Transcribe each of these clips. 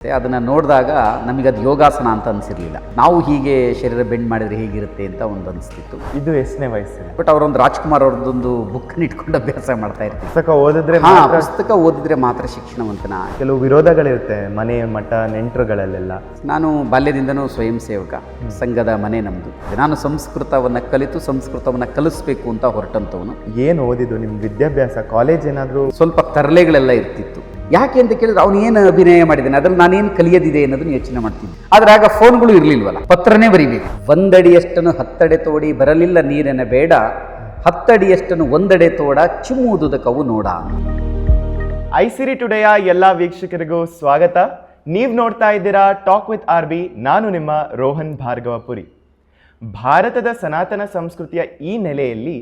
ಅದನ್ನು ನೋಡಿದಾಗ ನಮಗದು ಯೋಗಾಸನ ಅಂತ ಅನಿಸಿರಲಿಲ್ಲ. ನಾವು ಹೀಗೆ ಶರೀರ ಬೆಂಡ್ ಮಾಡಿದರೆ ಹೇಗಿರುತ್ತೆ ಅಂತ ಒಂದು ಅನಿಸ್ತಿತ್ತು. ಇದು ಎಷ್ಟನೇ ವಯಸ್ಸಲ್ಲಿ? ಬಟ್ ಅವರೊಂದು ರಾಜ್ಕುಮಾರ್ ಅವ್ರದ್ದೊಂದು ಬುಕ್ಕನ್ನು ಇಟ್ಕೊಂಡು ಅಭ್ಯಾಸ ಮಾಡ್ತಾ ಇರ್ತೀವಿ. ಪುಸ್ತಕ ಓದಿದ್ರೆ ಮಾತ್ರ ಶಿಕ್ಷಣವಂತನ. ಕೆಲವು ವಿರೋಧಗಳಿರುತ್ತೆ ಮನೆ ಮಠ ನೆಂಟರುಗಳಲ್ಲೆಲ್ಲ. ನಾನು ಬಾಲ್ಯದಿಂದನೂ ಸ್ವಯಂ ಸೇವಕ, ಸಂಘದ ಮನೆ ನಮ್ಮದು. ನಾನು ಸಂಸ್ಕೃತವನ್ನು ಕಲಿತು ಸಂಸ್ಕೃತವನ್ನು ಕಲಿಸ್ಬೇಕು ಅಂತ ಹೊರಟಂಥವನು. ಏನು ಓದಿದ್ದು ನಿಮ್ಮ ವಿದ್ಯಾಭ್ಯಾಸ? ಕಾಲೇಜ್ ಏನಾದರೂ? ಸ್ವಲ್ಪ ತರಲೆಗಳೆಲ್ಲ ಇರ್ತಿತ್ತು. ಯಾಕೆ ಅಂತ ಕೇಳಿದ್ರೆ ಅವನು ಏನು ಅಭಿನಯ ಮಾಡಿದ್ದಾನೆ, ಅದ್ರಲ್ಲಿ ನಾನೇನು ಕಲಿಯೋದಿದೆ ಅನ್ನೋದನ್ನು ಯೋಚನೆ ಮಾಡ್ತಿದ್ದೆ. ಆದರೆ ಆಗ ಫೋನ್ಗಳು ಇರಲಿಲ್ವಲ್ಲ, ಪತ್ರನೇ ಬರೀಬೇಕು. 1 ಅಡಿಯಷ್ಟನ್ನು 10 ಅಡೆ ತೋಡಿ ಬರಲಿಲ್ಲ ನೀರಿನ ಬೇಡ, 10 ಅಡಿಯಷ್ಟನ್ನು 1 ಅಡೆ ತೋಡ ಚಿಮ್ಮುವುದುದಕ್ಕವು ನೋಡ. ಐಸಿರಿ ಟುಡೆಯ ಎಲ್ಲ ವೀಕ್ಷಕರಿಗೂ ಸ್ವಾಗತ. ನೀವು ನೋಡ್ತಾ ಇದ್ದೀರಾ ಟಾಕ್ ವಿತ್ RB. ನಾನು ನಿಮ್ಮ ರೋಹನ್ ಭಾರ್ಗವಪುರಿ. ಭಾರತದ ಸನಾತನ ಸಂಸ್ಕೃತಿಯ ಈ ನೆಲೆಯಲ್ಲಿ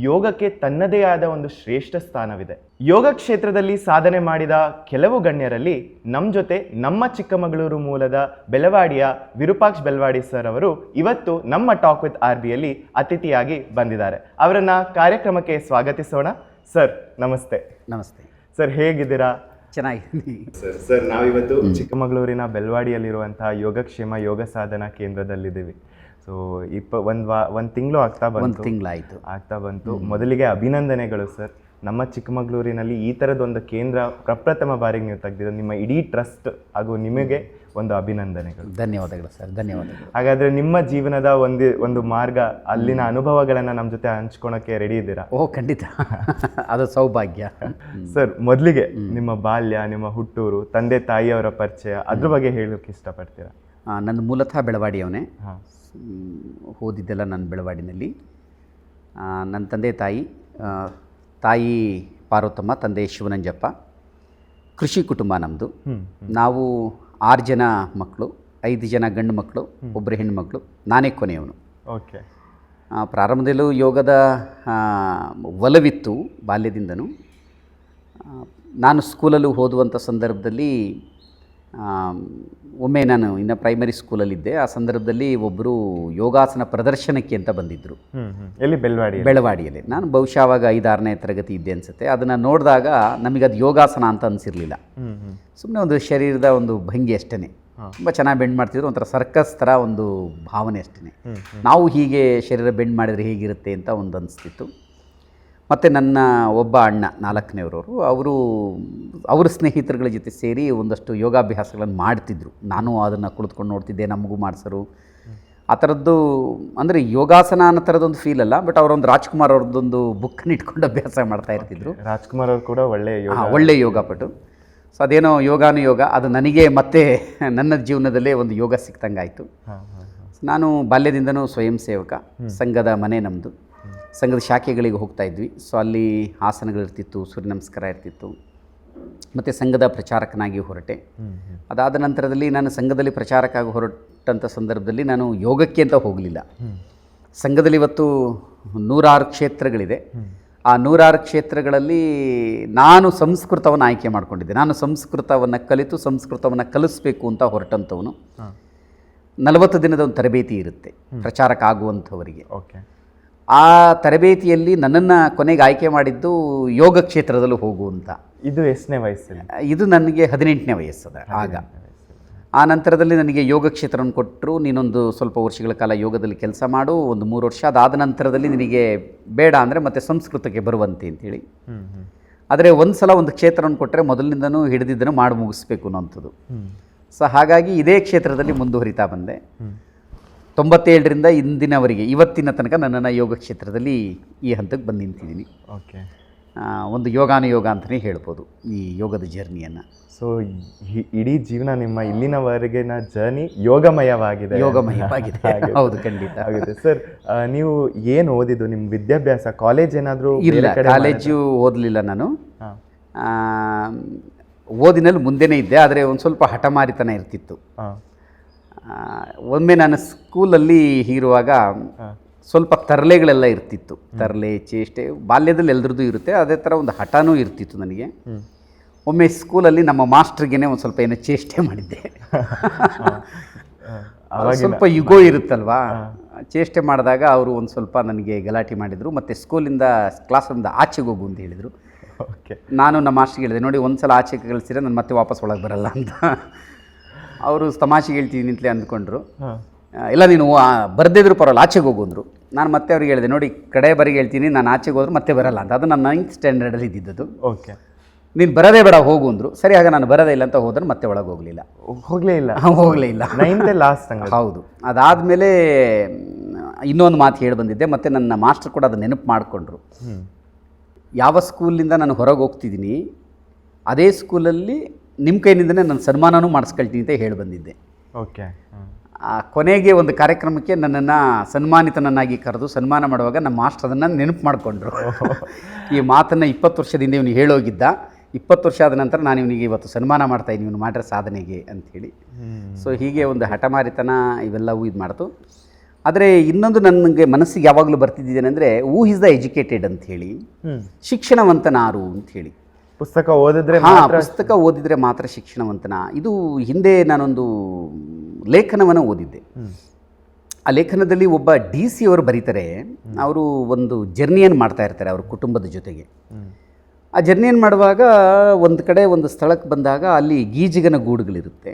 ಯೋಗಕ್ಕೆ ತನ್ನದೇ ಆದ ಒಂದು ಶ್ರೇಷ್ಠ ಸ್ಥಾನವಿದೆ. ಯೋಗ ಕ್ಷೇತ್ರದಲ್ಲಿ ಸಾಧನೆ ಮಾಡಿದ ಕೆಲವು ಗಣ್ಯರಲ್ಲಿ ನಮ್ಮ ಜೊತೆ ನಮ್ಮ ಚಿಕ್ಕಮಗಳೂರು ಮೂಲದ ಬೆಳವಾಡಿಯ ವಿರೂಪಾಕ್ಷ ಬೆಳವಾಡಿ ಸರ್ ಅವರು ಇವತ್ತು ನಮ್ಮ ಟಾಕ್ ವಿತ್ RBಯಲ್ಲಿ ಅತಿಥಿಯಾಗಿ ಬಂದಿದ್ದಾರೆ. ಅವರನ್ನ ಕಾರ್ಯಕ್ರಮಕ್ಕೆ ಸ್ವಾಗತಿಸೋಣ. ಸರ್ ನಮಸ್ತೆ. ನಮಸ್ತೆ ಸರ್, ಹೇಗಿದ್ದೀರಾ? ಚೆನ್ನಾಗಿದ್ದೀನಿ ಸರ್ ನಾವಿವತ್ತು ಚಿಕ್ಕಮಗಳೂರಿನ ಬೆಳವಾಡಿಯಲ್ಲಿರುವಂತಹ ಯೋಗಕ್ಷೇಮ ಯೋಗ ಸಾಧನಾ ಕೇಂದ್ರದಲ್ಲಿದ್ದೀವಿ. ಸೊ ಒಂದು ತಿಂಗಳು ಆಗ್ತಾ ಬಂತು. ಮೊದಲಿಗೆ ಅಭಿನಂದನೆಗಳು ಸರ್. ನಮ್ಮ ಚಿಕ್ಕಮಗಳೂರಿನಲ್ಲಿ ಈ ಥರದೊಂದು ಕೇಂದ್ರ ಪ್ರಪ್ರಥಮ ಬಾರಿಗೆ ನೀವು ತೆಗೆದಿದ್ದು. ನಿಮ್ಮ ಇಡೀ ಟ್ರಸ್ಟ್ ಹಾಗೂ ನಿಮಗೆ ಒಂದು ಅಭಿನಂದನೆಗಳು. ಧನ್ಯವಾದಗಳು ಸರ್, ಧನ್ಯವಾದಗಳು. ಹಾಗಾದರೆ ನಿಮ್ಮ ಜೀವನದ ಒಂದು ಮಾರ್ಗ, ಅಲ್ಲಿನ ಅನುಭವಗಳನ್ನು ನಮ್ಮ ಜೊತೆ ಹಂಚ್ಕೊಳಕ್ಕೆ ರೆಡಿ ಇದ್ದೀರಾ? ಓ ಖಂಡಿತ, ಅದು ಸೌಭಾಗ್ಯ. ಸರ್ ಮೊದಲಿಗೆ ನಿಮ್ಮ ಬಾಲ್ಯ, ನಿಮ್ಮ ಹುಟ್ಟೂರು, ತಂದೆ ತಾಯಿಯವರ ಪರಿಚಯ, ಅದ್ರ ಬಗ್ಗೆ ಹೇಳೋಕ್ಕೆ ಇಷ್ಟಪಡ್ತೀರಾ? ನನ್ನ ಮೂಲತಃ ಬೆಳವಾಡಿಯವನೇ. ಓದಿದ್ದೆಲ್ಲ ನನ್ನ ಬೆಳವಾಡಿನಲ್ಲಿ. ನನ್ನ ತಂದೆ ತಾಯಿ ಪಾರ್ವತಮ್ಮ, ತಂದೆ ಶಿವನಂಜಪ್ಪ. ಕೃಷಿ ಕುಟುಂಬ ನಮ್ಮದು. ನಾವು 6 ಜನ ಮಕ್ಕಳು, 5 ಜನ ಗಂಡು ಮಕ್ಕಳು, 1 ಹೆಣ್ಣುಮಕ್ಕಳು, ನಾನೇ ಕೊನೆಯವನು. ಓಕೆ. ಪ್ರಾರಂಭದಲ್ಲೂ ಯೋಗದ ಒಲವಿತ್ತು ಬಾಲ್ಯದಿಂದನೂ. ನಾನು ಸ್ಕೂಲಲ್ಲೂ ಓದುವಂಥ ಸಂದರ್ಭದಲ್ಲಿ ಒಮ್ಮೆ ನಾನು ಇನ್ನು ಪ್ರೈಮರಿ ಸ್ಕೂಲಲ್ಲಿದ್ದೆ. ಆ ಸಂದರ್ಭದಲ್ಲಿ ಒಬ್ಬರು ಯೋಗಾಸನ ಪ್ರದರ್ಶನಕ್ಕೆ ಅಂತ ಬಂದಿದ್ದರು. ಎಲ್ಲಿ? ಬೆಳವಾಡಿಯಲ್ಲಿ. ನಾನು ಬಹುಶಃ ಆವಾಗ 5-6ನೇ ತರಗತಿ ಇದ್ದೆ ಅನಿಸುತ್ತೆ. ಅದನ್ನು ನೋಡಿದಾಗ ನಮಗದು ಯೋಗಾಸನ ಅಂತ ಅನಿಸಿರಲಿಲ್ಲ. ಸುಮ್ಮನೆ ಒಂದು ಶರೀರದ ಒಂದು ಭಂಗಿ ಅಷ್ಟೇ. ತುಂಬ ಚೆನ್ನಾಗಿ ಬೆಂಡ್ ಮಾಡ್ತಿದ್ರು, ಒಂಥರ ಸರ್ಕಸ್ ಥರ ಒಂದು ಭಾವನೆ ಅಷ್ಟೇ. ನಾವು ಹೀಗೆ ಶರೀರ ಬೆಂಡ್ ಮಾಡಿದರೆ ಹೇಗಿರುತ್ತೆ ಅಂತ ಒಂದು ಅನಿಸ್ತಿತ್ತು. ಮತ್ತು ನನ್ನ ಒಬ್ಬ ಅಣ್ಣ, 4ನೇವರವರು, ಅವ್ರ ಸ್ನೇಹಿತರುಗಳ ಜೊತೆ ಸೇರಿ ಒಂದಷ್ಟು ಯೋಗಾಭ್ಯಾಸಗಳನ್ನು ಮಾಡ್ತಿದ್ರು. ನಾನು ಅದನ್ನು ಕುಳಿತುಕೊಂಡು ನೋಡ್ತಿದ್ದೆ, ನಮಗೂ ಮಾಡಿಸೋರು. ಆ ಥರದ್ದು ಅಂದರೆ ಯೋಗಾಸನ ಅನ್ನೋ ಥರದೊಂದು ಫೀಲ್ ಅಲ್ಲ, ಬಟ್ ಅವರೊಂದು ರಾಜ್ಕುಮಾರ್ ಅವ್ರದ್ದೊಂದು ಬುಕ್ಕನ್ನು ಇಟ್ಕೊಂಡು ಅಭ್ಯಾಸ ಮಾಡ್ತಾ ಇರ್ತಿದ್ರು. ರಾಜ್ಕುಮಾರ್ ಅವರು ಕೂಡ ಒಳ್ಳೆ ಯೋಗಪಟು. ಸೊ ಅದೇನೋ ಯೋಗಾನುಯೋಗ ಅದು ನನಗೆ ಮತ್ತೆ ನನ್ನ ಜೀವನದಲ್ಲೇ ಒಂದು ಯೋಗ ಸಿಕ್ತಂಗಾಯಿತು. ನಾನು ಬಾಲ್ಯದಿಂದನೂ ಸ್ವಯಂ ಸೇವಕ, ಸಂಘದ ಮನೆ ನಮ್ಮದು. ಸಂಘದ ಶಾಖೆಗಳಿಗೆ ಹೋಗ್ತಾ ಇದ್ವಿ. ಸೊ ಅಲ್ಲಿ ಆಸನಗಳಿರ್ತಿತ್ತು, ಸೂರ್ಯ ನಮಸ್ಕಾರ ಇರ್ತಿತ್ತು. ಮತ್ತು ಸಂಘದ ಪ್ರಚಾರಕನಾಗಿ ಹೊರಟೆ. ಅದಾದ ನಂತರದಲ್ಲಿ ನಾನು ಸಂಘದಲ್ಲಿ ಪ್ರಚಾರಕ್ಕಾಗಿ ಹೊರಟಂಥ ಸಂದರ್ಭದಲ್ಲಿ ನಾನು ಯೋಗಕ್ಕೆ ಅಂತ ಹೋಗಲಿಲ್ಲ. ಸಂಘದಲ್ಲಿ ಇವತ್ತು 106 ಕ್ಷೇತ್ರಗಳಿದೆ. ಆ 106 ಕ್ಷೇತ್ರಗಳಲ್ಲಿ ನಾನು ಸಂಸ್ಕೃತವನ್ನು ಆಯ್ಕೆ ಮಾಡಿಕೊಂಡಿದ್ದೆ. ನಾನು ಸಂಸ್ಕೃತವನ್ನು ಕಲಿತು ಸಂಸ್ಕೃತವನ್ನು ಕಲಿಸ್ಬೇಕು ಅಂತ ಹೊರಟಂಥವನು. 40 ದಿನದ ಒಂದು ತರಬೇತಿ ಇರುತ್ತೆ ಪ್ರಚಾರಕ್ಕಾಗುವಂಥವರಿಗೆ. ಓಕೆ. ಆ ತರಬೇತಿಯಲ್ಲಿ ನನ್ನನ್ನು ಕೊನೆಗೆ ಆಯ್ಕೆ ಮಾಡಿದ್ದು ಯೋಗ ಕ್ಷೇತ್ರದಲ್ಲೂ ಹೋಗುವಂತ. ಇದು ಎಷ್ಟನೇ ವಯಸ್ಸಲ್ಲಿ? ಇದು ನನಗೆ 18ನೇ ವಯಸ್ಸದ ಆಗ. ಆ ನಂತರದಲ್ಲಿ ನನಗೆ ಯೋಗ ಕ್ಷೇತ್ರವನ್ನು ಕೊಟ್ಟರು. ನೀನೊಂದು ಸ್ವಲ್ಪ ವರ್ಷಗಳ ಕಾಲ ಯೋಗದಲ್ಲಿ ಕೆಲಸ ಮಾಡು, ಒಂದು 3 ವರ್ಷ. ಅದಾದ ನಂತರದಲ್ಲಿ ನಿನಗೆ ಬೇಡ ಅಂದರೆ ಮತ್ತೆ ಸಂಸ್ಕೃತಕ್ಕೆ ಬರುವಂತೆ ಅಂತೇಳಿ. ಆದರೆ ಒಂದು ಸಲ ಒಂದು ಕ್ಷೇತ್ರವನ್ನು ಕೊಟ್ಟರೆ ಮೊದಲಿನಿಂದನೂ ಹಿಡಿದಿದ್ದನ್ನು ಮಾಡಿ ಮುಗಿಸ್ಬೇಕು ಅನ್ನೋಂಥದ್ದು. ಸೊ ಹಾಗಾಗಿ ಇದೇ ಕ್ಷೇತ್ರದಲ್ಲಿ ಮುಂದುವರಿತಾ ಬಂದೆ. 97ರಿಂದ ಇಂದಿನವರೆಗೆ ಇವತ್ತಿನ ತನಕ ನನ್ನನ್ನು ಯೋಗ ಕ್ಷೇತ್ರದಲ್ಲಿ ಈ ಹಂತಕ್ಕೆ ಬಂದು ನಿಂತಿದ್ದೀನಿ. ಓಕೆ. ಒಂದು ಯೋಗಾನುಯೋಗ ಅಂತಲೇ ಹೇಳ್ಬೋದು ಈ ಯೋಗದ ಜರ್ನಿಯನ್ನು. ಸೊ ಇಡೀ ಜೀವನ ನಿಮ್ಮ ಇಲ್ಲಿನವರೆಗಿನ ಜರ್ನಿ ಯೋಗಮಯವಾಗಿದೆ. ಹೌದು, ಖಂಡಿತ ಆಗಿದೆ. ಸರ್ ನೀವು ಏನು ಓದಿದ್ದು? ನಿಮ್ಮ ವಿದ್ಯಾಭ್ಯಾಸ ಕಾಲೇಜ್ ಏನಾದರೂ? ಇಲ್ಲ, ಕಾಲೇಜು ಓದಲಿಲ್ಲ ನಾನು. ಓದಿನಲ್ಲಿ ಮುಂದೆನೇ ಇದ್ದೆ, ಆದರೆ ಒಂದು ಸ್ವಲ್ಪ ಹಠಮಾರಿತನ ಇರ್ತಿತ್ತು. ಒಮ್ಮೆ ನಾನು ಸ್ಕೂಲಲ್ಲಿ ಇರುವಾಗ ಸ್ವಲ್ಪ ತರಲೆಗಳೆಲ್ಲ ಇರ್ತಿತ್ತು. ತರಲೆ, ಚೇಷ್ಟೆ ಬಾಲ್ಯದಲ್ಲಿ ಎಲ್ಲರದ್ದು ಇರುತ್ತೆ. ಅದೇ ಥರ ಒಂದು ಹಠನೂ ಇರ್ತಿತ್ತು ನನಗೆ. ಒಮ್ಮೆ ಸ್ಕೂಲಲ್ಲಿ ನಮ್ಮ ಮಾಸ್ಟ್ರಿಗೇನೆ ಒಂದು ಸ್ವಲ್ಪ ಏನೋ ಚೇಷ್ಟೆ ಮಾಡಿದ್ದೆ. ಸ್ವಲ್ಪ ಯುಗೋ ಇರುತ್ತಲ್ವಾ, ಚೇಷ್ಟೆ ಮಾಡಿದಾಗ ಅವರು ಒಂದು ಸ್ವಲ್ಪ ನನಗೆ ಗಲಾಟೆ ಮಾಡಿದರು. ಮತ್ತು ಕ್ಲಾಸಿಂದ ಆಚೆಗೆ ಹೋಗು ಅಂತ ಹೇಳಿದರು. ಓಕೆ. ನಾನು ನಮ್ಮ ಮಾಸ್ಟ್ರಿಗೆ ಹೇಳಿದೆ, ನೋಡಿ ಒಂದು ಸಲ ಆಚೆ ಕಳಿಸಿದ್ರೆ ನಾನು ಮತ್ತೆ ವಾಪಸ್ ಒಳಗೆ ಬರಲ್ಲ ಅಂತ. ಅವರು ತಮಾಷೆಗೆ ಹೇಳ್ತೀನಿ ಅಂತಲೇ ಅಂದ್ಕೊಂಡ್ರು. ಹಾ. ಇಲ್ಲ ನೀನು ಬರದಿದ್ರು ಪರವಾಗಿಲ್ಲ ಆಚೆಗೆ ಹೋಗು ಅಂದರು. ನಾನು ಮತ್ತೆ ಅವ್ರಿಗೆ ಹೇಳಿದೆ, ನೋಡಿ ಕಡೆ ಬರಿಗೆ ಹೇಳ್ತೀನಿ, ನಾನು ಆಚೆಗೆ ಹೋದ್ರೆ ಮತ್ತೆ ಬರಲ್ಲ ಅಂತ. ಅದು ನಾನು 9th ಸ್ಟ್ಯಾಂಡರ್ಡಲ್ಲಿ ಇದ್ದಿದ್ದು. ಓಕೆ. ನೀನು ಬರೋದೇ ಬೇಡ ಹೋಗು ಅಂದರು. ಸರಿ, ಆಗ ನಾನು ಬರೋದೇ ಇಲ್ಲ ಅಂತ ಹೋದ್ರೆ ಮತ್ತೆ ಒಳಗೆ ಹೋಗಲಿಲ್ಲ. ಹೋಗಲೇ ಇಲ್ಲ. ಹೋಗಲೇ ಇಲ್ಲ. 9th ಲಾಸ್ಟ್ ಹಂಗೆ. ಹೌದು. ಅದಾದಮೇಲೆ ಇನ್ನೊಂದು ಮಾತು ಹೇಳಿ ಬಂದಿದ್ದೆ, ಮತ್ತು ನನ್ನ ಮಾಸ್ಟರ್ ಕೂಡ ಅದು ನೆನಪು ಮಾಡಿಕೊಂಡ್ರು. ಯಾವ ಸ್ಕೂಲಿಂದ ನಾನು ಹೊರಗೆ ಹೋಗ್ತಿದ್ದೀನಿ ಅದೇ ಸ್ಕೂಲಲ್ಲಿ ನಿಮ್ಮ ಕೈನಿಂದನೇ ನಾನು ಸನ್ಮಾನನೂ ಮಾಡಿಸ್ಕೊಳ್ತೀನಿ ಅಂತ ಹೇಳಿ ಬಂದಿದ್ದೆ. ಓಕೆ. ಕೊನೆಗೆ ಒಂದು ಕಾರ್ಯಕ್ರಮಕ್ಕೆ ನನ್ನನ್ನು ಸನ್ಮಾನಿತನನ್ನಾಗಿ ಕರೆದು ಸನ್ಮಾನ ಮಾಡುವಾಗ ನಮ್ಮ ಮಾಸ್ಟರ್ ಅದನ್ನು ನೆನಪು ಮಾಡಿಕೊಂಡ್ರು. ಈ ಮಾತನ್ನು 20 ವರ್ಷದಿಂದ ಇವನು ಹೇಳೋಗಿದ್ದ. 20 ವರ್ಷ ಆದ ನಂತರ ನಾನು ಇವನಿಗೆ ಇವತ್ತು ಸನ್ಮಾನ ಮಾಡ್ತಾಯಿದ್ದೀನಿ, ಇವನು ಮಾಡಿರೋ ಸಾಧನೆಗೆ ಅಂಥೇಳಿ. ಸೊ ಹೀಗೆ ಒಂದು ಹಠಮಾರಿತನ ಇವೆಲ್ಲವೂ ಇದು ಮಾಡ್ತು. ಆದರೆ ಇನ್ನೊಂದು ನನಗೆ ಮನಸ್ಸಿಗೆ ಯಾವಾಗಲೂ ಬರ್ತಿದ್ದೇನೆಂದರೆ, ಹೂ ಈಸ್ ದ ಎಜುಕೇಟೆಡ್ ಅಂಥೇಳಿ, ಶಿಕ್ಷಣವಂತನಾರು ಅಂಥೇಳಿ. ಪುಸ್ತಕ ಓದಿದ್ರೆ ಪುಸ್ತಕ ಓದಿದರೆ ಮಾತ್ರ ಶಿಕ್ಷಣವಂತನ. ಇದು ಹಿಂದೆ ನಾನೊಂದು ಲೇಖನವನ್ನು ಓದಿದ್ದೆ. ಆ ಲೇಖನದಲ್ಲಿ ಒಬ್ಬ DC ಅವರು ಬರೀತಾರೆ, ಅವರು ಒಂದು ಜರ್ನಿಯನ್ನು ಮಾಡ್ತಾ ಇರ್ತಾರೆ ಅವ್ರ ಕುಟುಂಬದ ಜೊತೆಗೆ. ಆ ಜರ್ನಿಯನ್ನು ಮಾಡುವಾಗ ಒಂದು ಕಡೆ ಒಂದು ಸ್ಥಳಕ್ಕೆ ಬಂದಾಗ ಅಲ್ಲಿ ಗೀಜಿಗನ ಗೂಡುಗಳಿರುತ್ತೆ.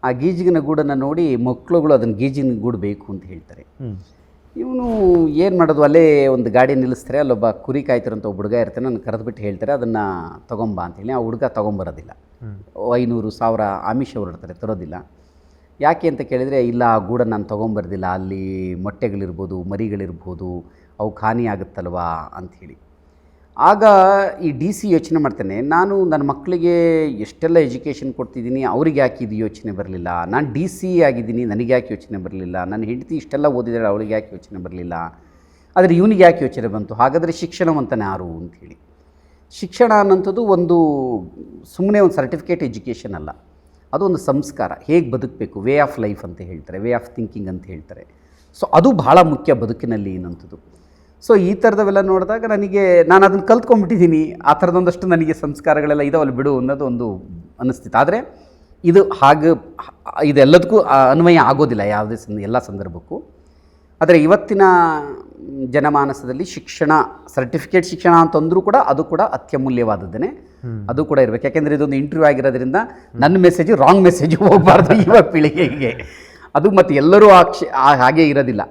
ಆ ಗೀಜಿಗನ ಗೂಡನ್ನು ನೋಡಿ ಮಕ್ಕಳುಗಳು ಅದನ್ನು ಗೀಜಿನ ಗೂಡು ಬೇಕು ಅಂತ ಹೇಳ್ತಾರೆ. ಇವನು ಏನು ಮಾಡೋದು, ಅಲ್ಲೇ ಒಂದು ಗಾಡಿ ನಿಲ್ಲಿಸ್ತಾರೆ. ಅಲ್ಲೊಬ್ಬ ಕುರಿ ಕಾಯ್ತಿರೋಂಥ ಒಬ್ಬ ಹುಡುಗ ಇರ್ತಾನೆ, ನಾನು ಕರೆದುಬಿಟ್ಟು ಹೇಳ್ತಾರೆ ಅದನ್ನು ತೊಗೊಂಬ ಅಂತೇಳಿ. ಆ ಹುಡುಗ ತೊಗೊಂಬರೋದಿಲ್ಲ. 500,000 ಆಮಿಷ ಹೊರಡ್ತಾರೆ, ತರೋದಿಲ್ಲ. ಯಾಕೆ ಅಂತ ಕೇಳಿದರೆ, ಇಲ್ಲ ಆ ಗೂಡನ್ನು ನಾನು ತೊಗೊಂಬರ್ದಿಲ್ಲ, ಅಲ್ಲಿ ಮೊಟ್ಟೆಗಳಿರ್ಬೋದು, ಮರಿಗಳಿರ್ಬೋದು, ಅವು ಹಾನಿ ಆಗುತ್ತಲ್ವಾ ಅಂಥೇಳಿ. ಆಗ ಈ DC ಯೋಚನೆ ಮಾಡ್ತಾನೆ, ನಾನು ನನ್ನ ಮಕ್ಕಳಿಗೆ ಎಷ್ಟೆಲ್ಲ ಎಜುಕೇಷನ್ ಕೊಡ್ತಿದ್ದೀನಿ, ಅವ್ರಿಗೆ ಯಾಕೆ ಇದು ಯೋಚನೆ ಬರಲಿಲ್ಲ? ನಾನು DC ಆಗಿದ್ದೀನಿ, ನನಗೆ ಯಾಕೆ ಯೋಚನೆ ಬರಲಿಲ್ಲ? ನನ್ನ ಹೆಂಡತಿ ಇಷ್ಟೆಲ್ಲ ಓದಿದರೆ ಅವಳಿಗೆ ಯಾಕೆ ಯೋಚನೆ ಬರಲಿಲ್ಲ? ಆದರೆ ಇವನಿಗೆ ಯಾಕೆ ಯೋಚನೆ ಬಂತು? ಹಾಗಾದರೆ ಶಿಕ್ಷಣವಂತನೇ ಯಾರು ಅಂಥೇಳಿ. ಶಿಕ್ಷಣ ಅನ್ನೋಂಥದ್ದು ಒಂದು ಸುಮ್ಮನೆ ಒಂದು ಸರ್ಟಿಫಿಕೇಟ್ ಎಜುಕೇಷನ್ ಅಲ್ಲ, ಅದು ಒಂದು ಸಂಸ್ಕಾರ. ಹೇಗೆ ಬದುಕಬೇಕು, ವೇ ಆಫ್ ಲೈಫ್ ಅಂತ ಹೇಳ್ತಾರೆ, ವೇ ಆಫ್ ಥಿಂಕಿಂಗ್ ಅಂತ ಹೇಳ್ತಾರೆ. ಸೊ ಅದು ಭಾಳ ಮುಖ್ಯ ಬದುಕಿನಲ್ಲಿ ಅನ್ನೋಂಥದ್ದು. ಸೊ ಈ ಥರದವೆಲ್ಲ ನೋಡಿದಾಗ ನಾನು ಅದನ್ನು ಕಲ್ತ್ಕೊಂಡ್ಬಿಟ್ಟಿದ್ದೀನಿ. ಆ ಥರದೊಂದಷ್ಟು ನನಗೆ ಸಂಸ್ಕಾರಗಳೆಲ್ಲ ಇದಾವಲ್ಲ ಬಿಡು ಅನ್ನೋದು ಒಂದು ಅನ್ನಿಸ್ತಿತ್ತು. ಆದರೆ ಇದೆಲ್ಲದಕ್ಕೂ ಅನ್ವಯ ಆಗೋದಿಲ್ಲ ಯಾವುದೇ ಎಲ್ಲ ಸಂದರ್ಭಕ್ಕೂ. ಆದರೆ ಇವತ್ತಿನ ಜನಮಾನಸದಲ್ಲಿ ಶಿಕ್ಷಣ, ಸರ್ಟಿಫಿಕೇಟ್ ಶಿಕ್ಷಣ ಅಂತಂದರೂ ಕೂಡ ಅದು ಕೂಡ ಅತ್ಯಮೂಲ್ಯವಾದದ್ದೇನೆ. ಅದು ಕೂಡ ಇರಬೇಕು. ಯಾಕೆಂದರೆ ಇದೊಂದು ಇಂಟರ್ವ್ಯೂ ಆಗಿರೋದ್ರಿಂದ ನನ್ನ ಮೆಸೇಜು ರಾಂಗ್ ಮೆಸೇಜು ಹೋಗಬಾರ್ದು ಯುವ ಪೀಳಿಗೆಗೆ. ಅದು ಮತ್ತು ಎಲ್ಲರೂ ಹಾಗೆ ಇರೋದಿಲ್ಲ.